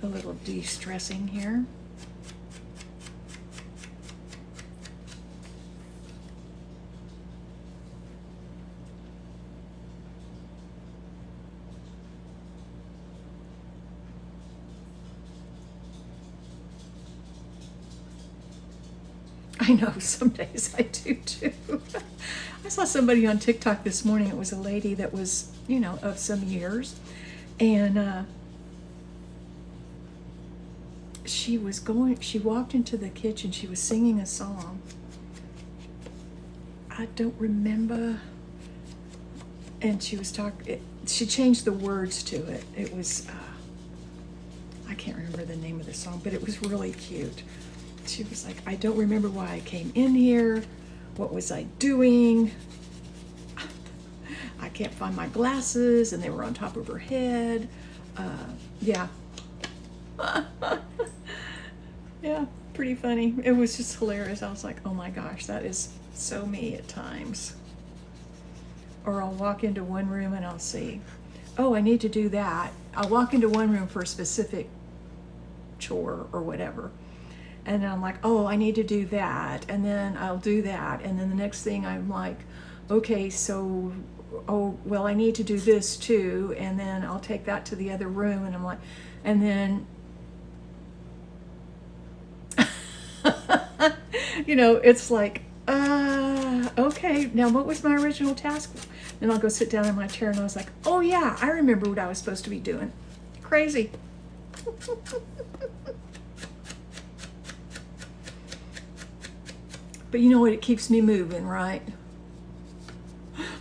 Speaker 1: a little de-stressing here. I know, some days I do too. I saw somebody on TikTok this morning. It was a lady that was, you know, of some years, and she walked into the kitchen, she was singing a song. I don't remember. And she was she changed the words to it. It was, I can't remember the name of the song, but it was really cute. She was like, I don't remember why I came in here. What was I doing? I can't find my glasses, and they were on top of her head. Yeah. Yeah, pretty funny. It was just hilarious. I was like, oh my gosh, that is so me at times. Or I'll walk into one room and I'll see, oh, I need to do that. I'll walk into one room for a specific chore or whatever. And then I'm like, oh, I need to do that. And then I'll do that. And then the next thing I'm like, okay, so, oh, well, I need to do this too. And then I'll take that to the other room. And I'm like, and then, you know, it's like, okay, now what was my original task? Then I'll go sit down in my chair and I was like, oh yeah, I remember what I was supposed to be doing. Crazy. But you know what? It keeps me moving, right?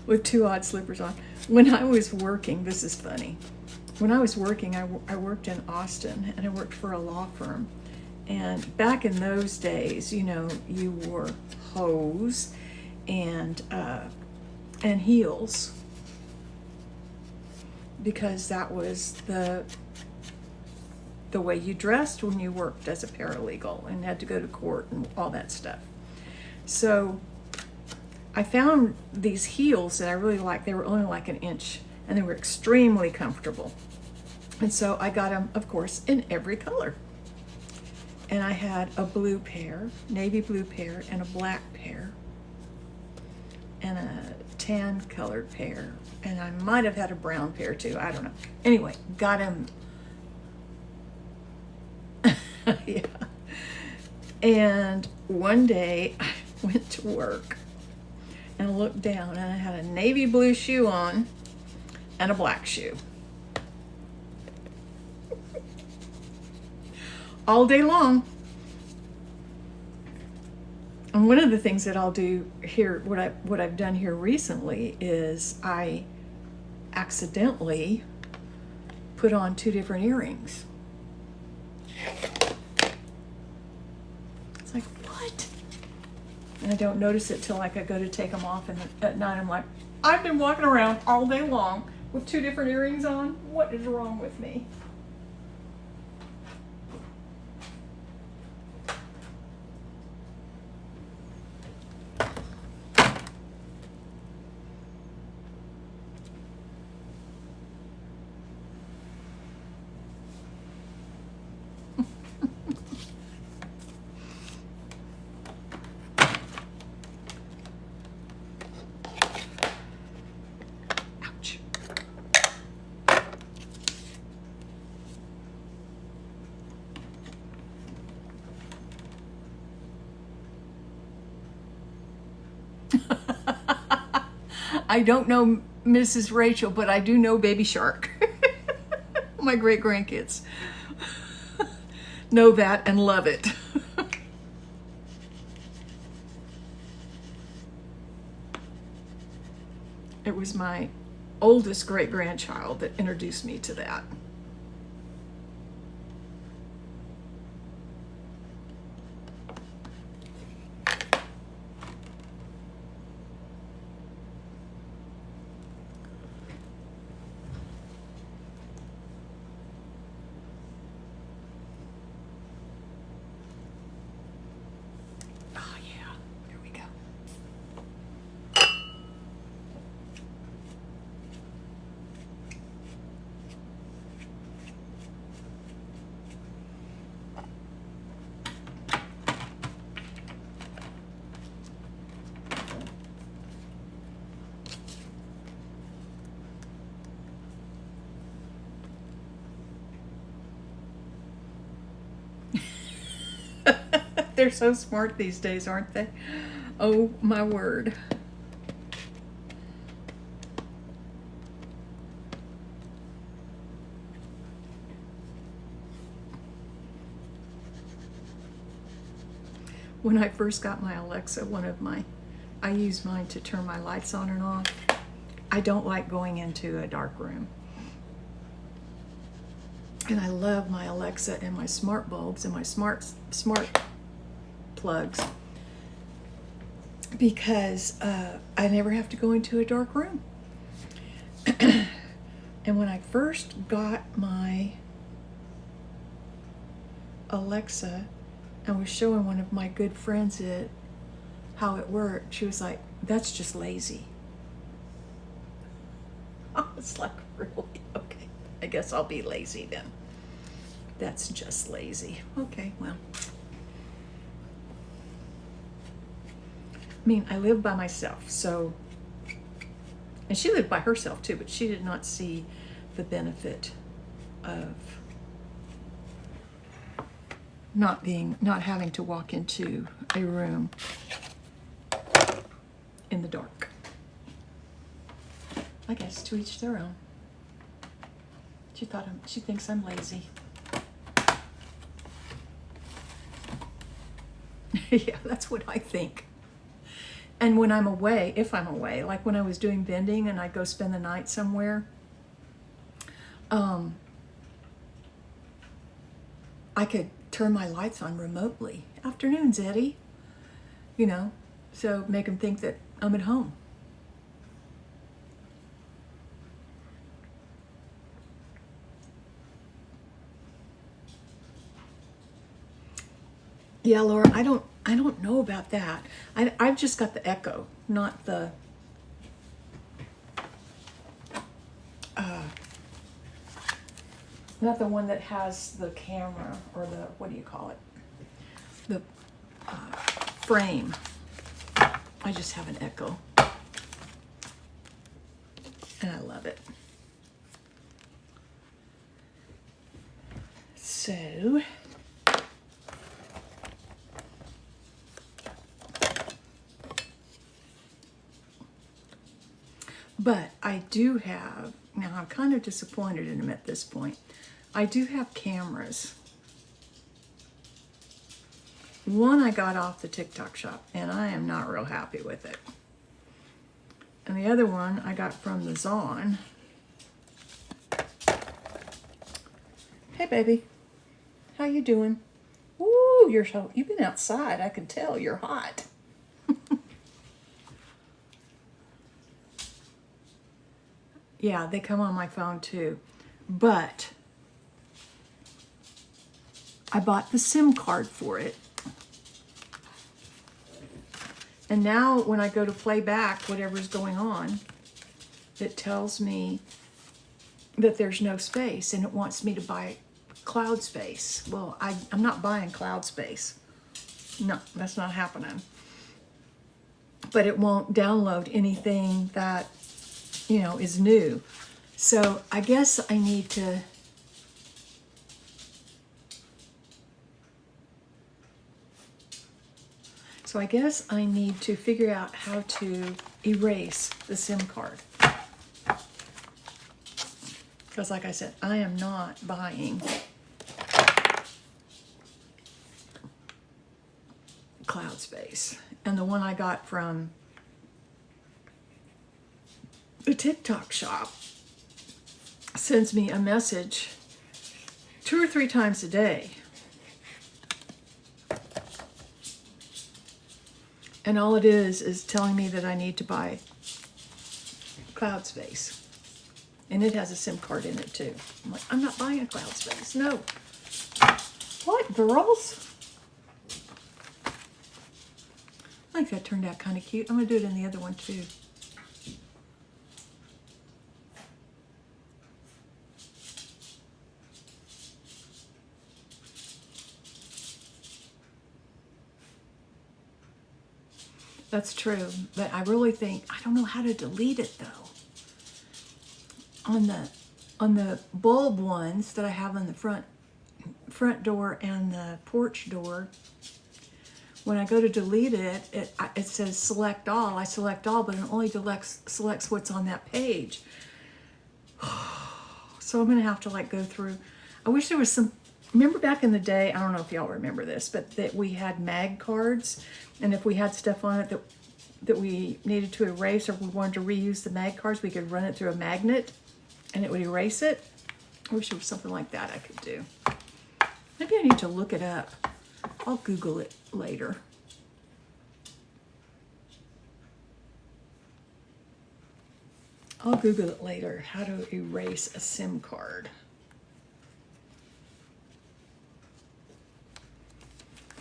Speaker 1: With two odd slippers on. When I was working, this is funny. When I was working, I worked in Austin, and I worked for a law firm. And back in those days, you know, you wore hose and heels. because that was the way you dressed when you worked as a paralegal and had to go to court and all that stuff. So I found these heels that I really liked. They were only like an inch and they were extremely comfortable. And so I got them, of course, in every color. And I had a blue pair, navy blue pair, and a black pair, and a tan colored pair. And I might have had a brown pair too, I don't know. Anyway, got them. Yeah. And one day I went to work and looked down and I had a navy blue shoe on and a black shoe. All day long. And one of the things that I'll do here, what I've done here recently is I accidentally put on 2 different earrings. It's like, what? And I don't notice it till like I go to take them off, and at night I'm like, I've been walking around all day long with 2 different earrings on. What is wrong with me? I don't know Mrs. Rachel, but I do know Baby Shark. My great grandkids know that and love it. It was my oldest great grandchild that introduced me to that. They're so smart these days, aren't they? Oh my word. When I first got my Alexa, I use mine to turn my lights on and off. I don't like going into a dark room. And I love my Alexa and my smart bulbs and my smart plugs because I never have to go into a dark room. And when I first got my Alexa and was showing one of my good friends how it worked, she was like, "That's just lazy." I was like, really? Okay, I guess I'll be lazy then. That's just lazy. Okay, well. I mean, I live by myself, so, and she lived by herself too, but she did not see the benefit of not having to walk into a room in the dark. I guess to each their own. She thinks I'm lazy. Yeah, that's what I think. And when I'm away, if I'm away, like when I was doing vending and I'd go spend the night somewhere, I could turn my lights on remotely. "Afternoons, Eddie." You know, so make them think that I'm at home. Yeah, Laura, I don't know about that. I've just got the Echo, not the not the one that has the camera or the, what do you call it? The frame. I just have an Echo. And I love it. So, but I do have, now I'm kind of disappointed in them at this point. I do have cameras. One I got off the TikTok shop, and I am not real happy with it. And the other one I got from the Zon. Hey, baby. How you doing? Ooh, you've been outside. I can tell you're hot. Yeah, they come on my phone too. But I bought the SIM card for it. And now when I go to play back whatever's going on, it tells me that there's no space and it wants me to buy cloud space. Well, I'm not buying cloud space. No, that's not happening. But it won't download anything that, you know, is new. So I guess I need to figure out how to erase the SIM card. Because like I said, I am not buying cloud space. And the one I got from the TikTok shop sends me a message 2 or 3 times a day. And all it is telling me that I need to buy cloud space. And it has a SIM card in it too. I'm like, I'm not buying a cloud space. No. What, girls? I think that turned out kind of cute. I'm going to do it in the other one too. That's true, but I really think, I don't know how to delete it though. On the bulb ones that I have on the front door and the porch door, when I go to delete it, it says select all. I select all, but it only selects what's on that page. So I'm gonna have to like go through. I wish there was some, remember back in the day, I don't know if y'all remember this, but that we had mag cards, and if we had stuff on it that we needed to erase or we wanted to reuse the mag cards, we could run it through a magnet and it would erase it. I wish there was something like that I could do. Maybe I need to look it up. I'll Google it later. I'll Google it later, how to erase a SIM card.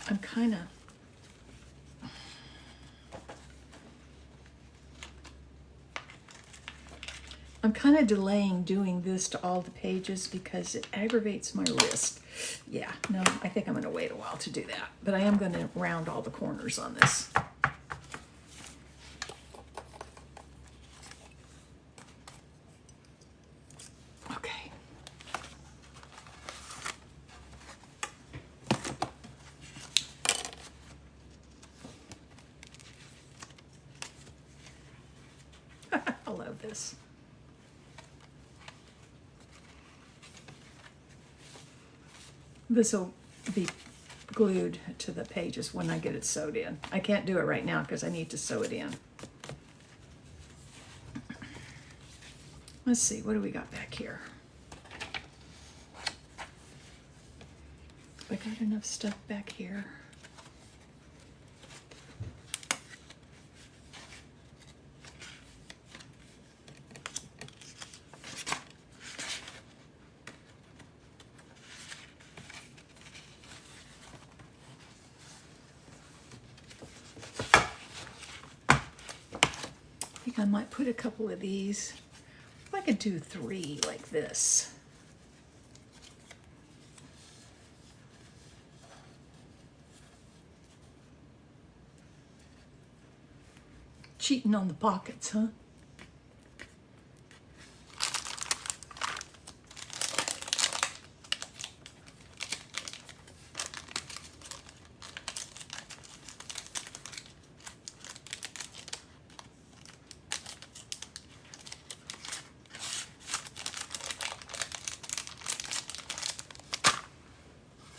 Speaker 1: I'm kind of delaying doing this to all the pages because it aggravates my wrist. Yeah, no, I think I'm going to wait a while to do that. But I am going to round all the corners on this. Okay. I love this. This will be glued to the pages when I get it sewed in. I can't do it right now because I need to sew it in. Let's see, what do we got back here? I got enough stuff back here. might put a couple of these. I could do 3 like this. Cheating on the pockets, huh?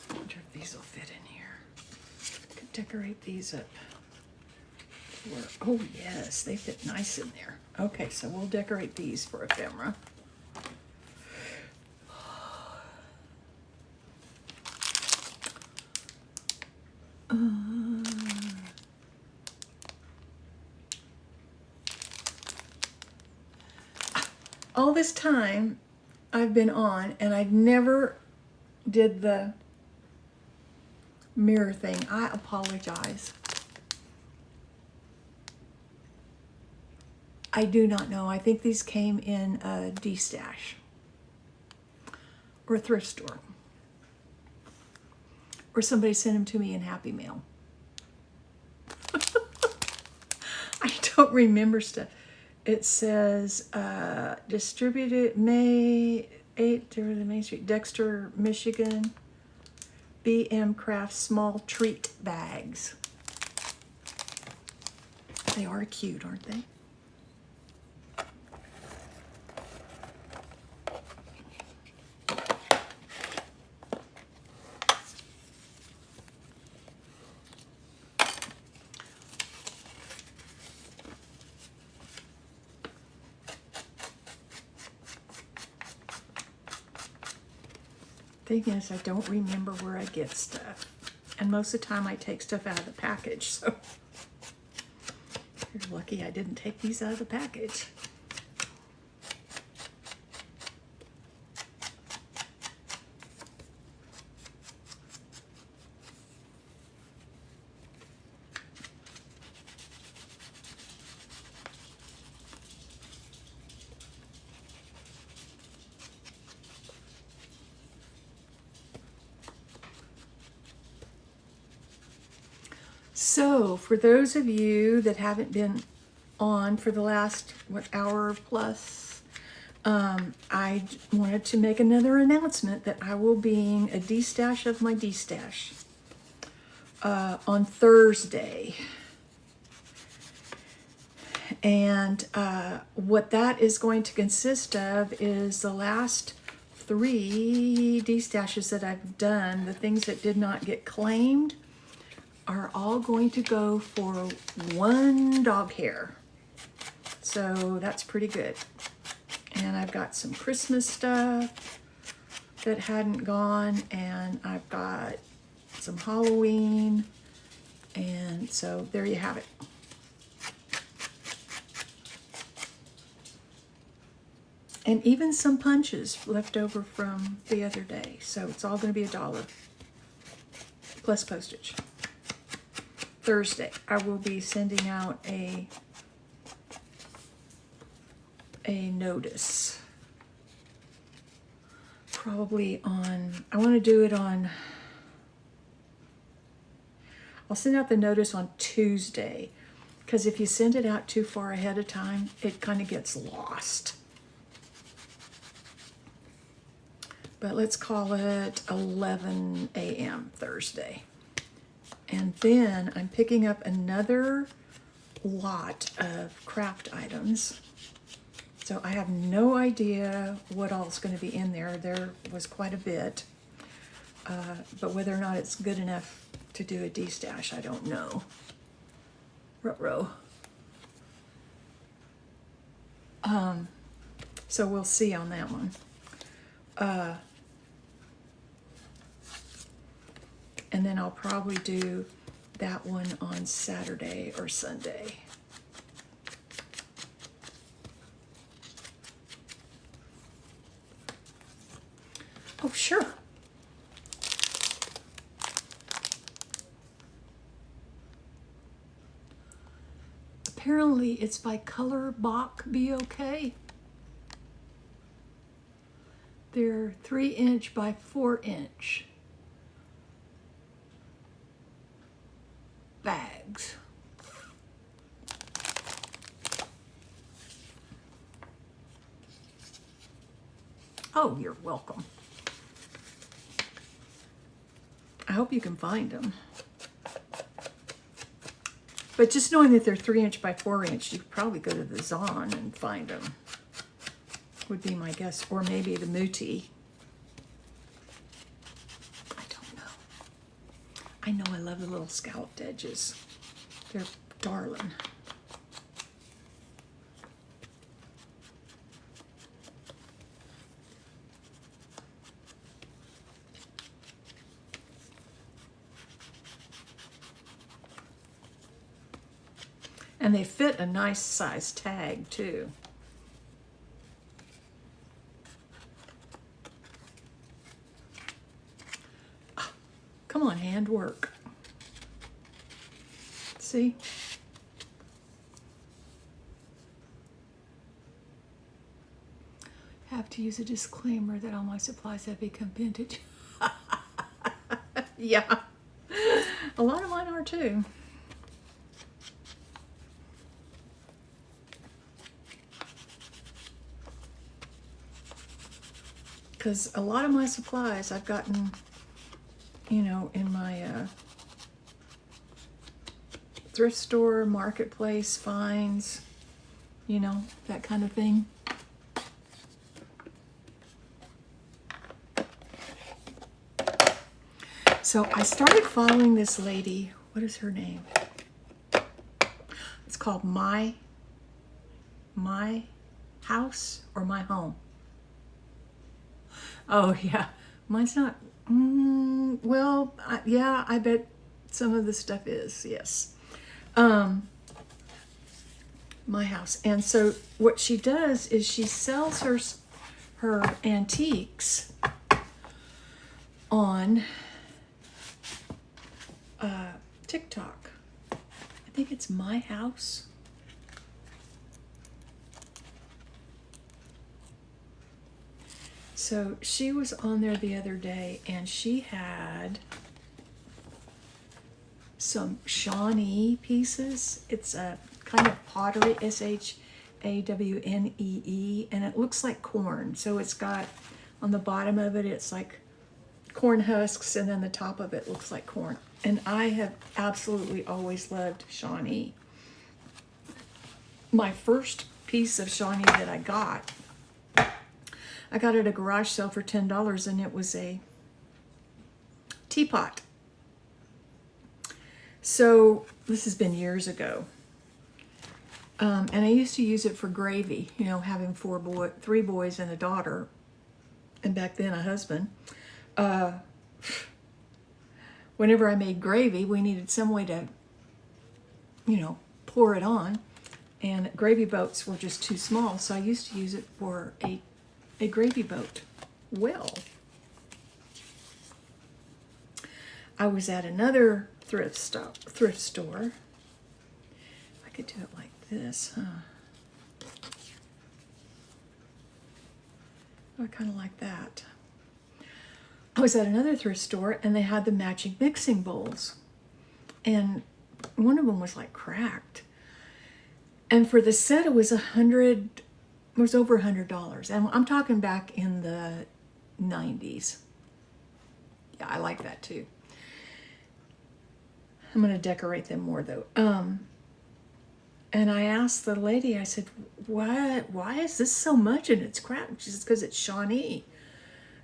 Speaker 1: I wonder if these will fit in here. Could decorate these up. Oh yes, they fit nice in there. Okay, so we'll decorate these for ephemera. All this time I've been on and I never did the mirror thing. I apologize. I do not know. I think these came in a D-stash or a thrift store. Or somebody sent them to me in Happy Mail. I don't remember stuff. It says distributed May 8th to the Main Street, Dexter, Michigan. BM Craft small treat bags. They are cute, aren't they? Thing is, I don't remember where I get stuff. And most of the time I take stuff out of the package, so you're lucky I didn't take these out of the package. So, for those of you that haven't been on for the last, hour plus, I wanted to make another announcement that I will be a D-stash of my D-stash on Thursday. And what that is going to consist of is the last 3 D-stashes that I've done, the things that did not get claimed, are all going to go for 1 dog hair. So that's pretty good. And I've got some Christmas stuff that hadn't gone, and I've got some Halloween, and so there you have it. And even some punches left over from the other day. So it's all going to be $1 plus postage. Thursday, I will be sending out a notice. Probably on, I want to do it on, I'll send out the notice on Tuesday, because if you send it out too far ahead of time, it kind of gets lost. But let's call it 11 a.m. Thursday. And then I'm picking up another lot of craft items. So I have no idea what all is going to be in there. There was quite a bit. But whether or not it's good enough to do a D-stash, I don't know. Ruh-roh. So we'll see on that one. And then I'll probably do that one on Saturday or Sunday. Oh, sure. apparently it's by Color Bach BOK. They're 3" by 4" bags. Oh, you're welcome. I hope you can find them. But just knowing that they're 3" by 4", you could probably go to the Zahn and find them, would be my guess. Or maybe the Muti. I don't know. I know I love the little scalloped edges. They're darling. And they fit a nice size tag too. Oh, come on, handwork. See? Have to use a disclaimer that all my supplies have become vintage. Yeah, a lot of mine are too. Because a lot of my supplies I've gotten, you know, in my thrift store, marketplace, finds, you know, that kind of thing. So I started following this lady. What is her name? It's called My House or My Home. Oh, yeah. Mine's not. Well, yeah, I bet some of the stuff is, yes. My House. And so what she does is she sells her antiques on TikTok. I think it's My House. So she was on there the other day, and she had some Shawnee pieces. It's a kind of pottery, SHAWNEE, and it looks like corn. So it's got, on the bottom of it, it's like corn husks, and then the top of it looks like corn. And I have absolutely always loved Shawnee. My first piece of Shawnee that I got at a garage sale for $10, and it was a teapot. So this has been years ago. And I used to use it for gravy, you know, having 3 boys and a daughter, and back then a husband. Whenever I made gravy, we needed some way to, you know, pour it on, and gravy boats were just too small, so I used to use it for a gravy boat. Well, I was at another thrift store. I could do it like this, huh? I kind of like that. I was at another thrift store, and they had the matching mixing bowls, and one of them was like cracked. And for the set, it was over $100, and I'm talking back in the 90s. Yeah, I like that too. I'm going to decorate them more though. And I asked the lady, I said, why is this so much and it's cracked? She says, because it's Shawnee.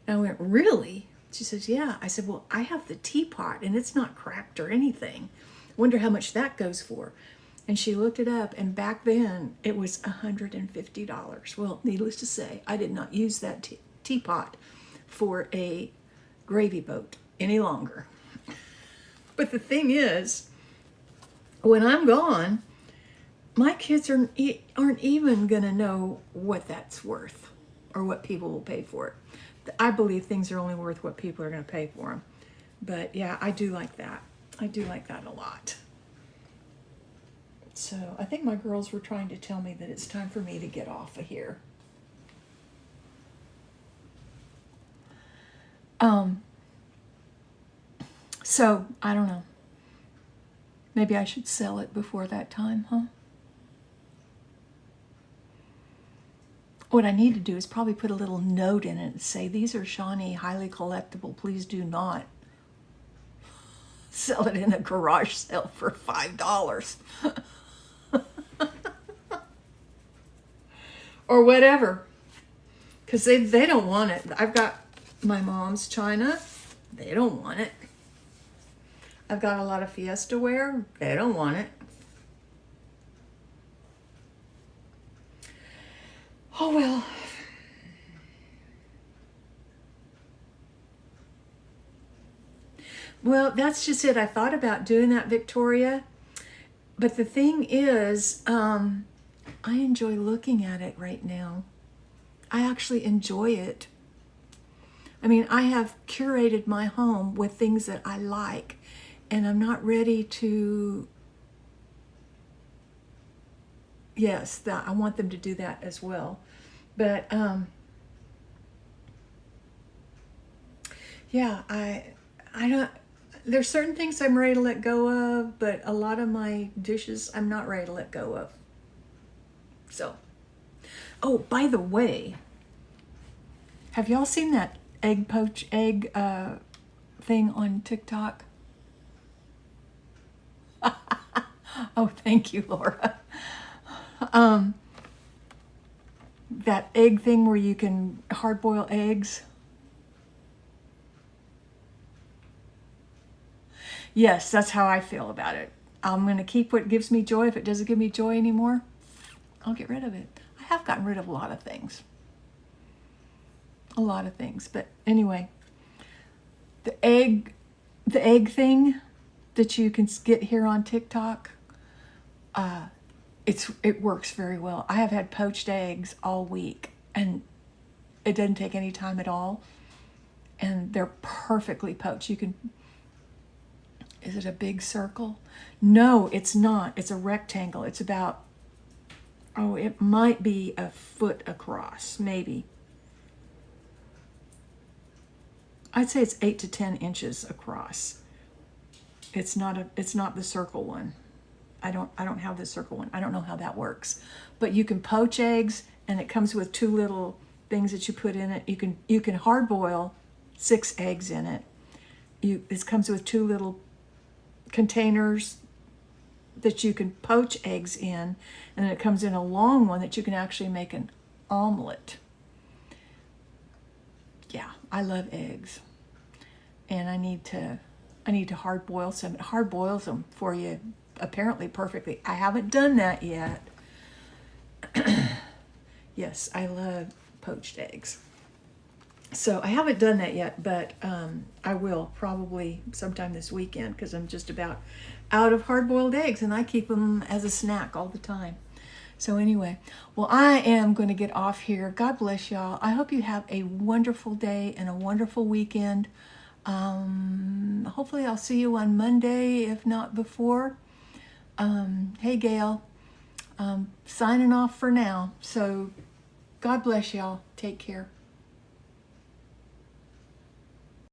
Speaker 1: And I went, really? She says, yeah. I said, well, I have the teapot and it's not cracked or anything. Wonder how much that goes for. And she looked it up, and back then it was $150. Well, needless to say, I did not use that teapot for a gravy boat any longer. But the thing is, when I'm gone, my kids aren't even going to know what that's worth or what people will pay for it. I believe things are only worth what people are going to pay for them. But yeah, I do like that. I do like that a lot. So I think my girls were trying to tell me that it's time for me to get off of here. So I don't know. Maybe I should sell it before that time, huh? What I need to do is probably put a little note in it and say, these are Shawnee, highly collectible. Please do not sell it in a garage sale for $5. Or whatever. Because they don't want it. I've got my mom's china. They don't want it. I've got a lot of Fiesta ware. They don't want it. Oh, well. Well, that's just it. I thought about doing that, Victoria. But the thing is, I enjoy looking at it right now. I actually enjoy it. I mean, I have curated my home with things that I like, and I'm not ready to, yes, that I want them to do that as well. But, yeah, I don't, there's certain things I'm ready to let go of, but a lot of my dishes I'm not ready to let go of. So, oh, by the way, have y'all seen that egg thing on TikTok? Oh, thank you, Laura. That egg thing where you can hard boil eggs. Yes, that's how I feel about it. I'm going to keep what gives me joy. If it doesn't give me joy anymore, I'll get rid of it. I have gotten rid of a lot of things. A lot of things. But anyway, the egg thing that you can get here on TikTok, it works very well. I have had poached eggs all week, and it doesn't take any time at all. And they're perfectly poached. You can, is it a big circle? No, it's not. It's a rectangle. It's about, oh, it might be a foot across, maybe. I'd say it's 8 to 10 inches across. It's not the circle one. I don't have the circle one. I don't know how that works. But you can poach eggs, and it comes with 2 little things that you put in it. You can hard boil 6 eggs in it. It comes with 2 little containers that you can poach eggs in, and then it comes in a long one that you can actually make an omelet. Yeah, I love eggs, and I need to hard boil some. It hard boils them for you apparently perfectly. I haven't done that yet. Yes, I love poached eggs. So I haven't done that yet, but I will probably sometime this weekend, because I'm just about out of hard-boiled eggs, and I keep them as a snack all the time. So anyway, well, I am going to get off here. God bless y'all. I hope you have a wonderful day and a wonderful weekend. Hopefully I'll see you on Monday, if not before. Hey, Gail. Signing off for now. So God bless y'all. Take care.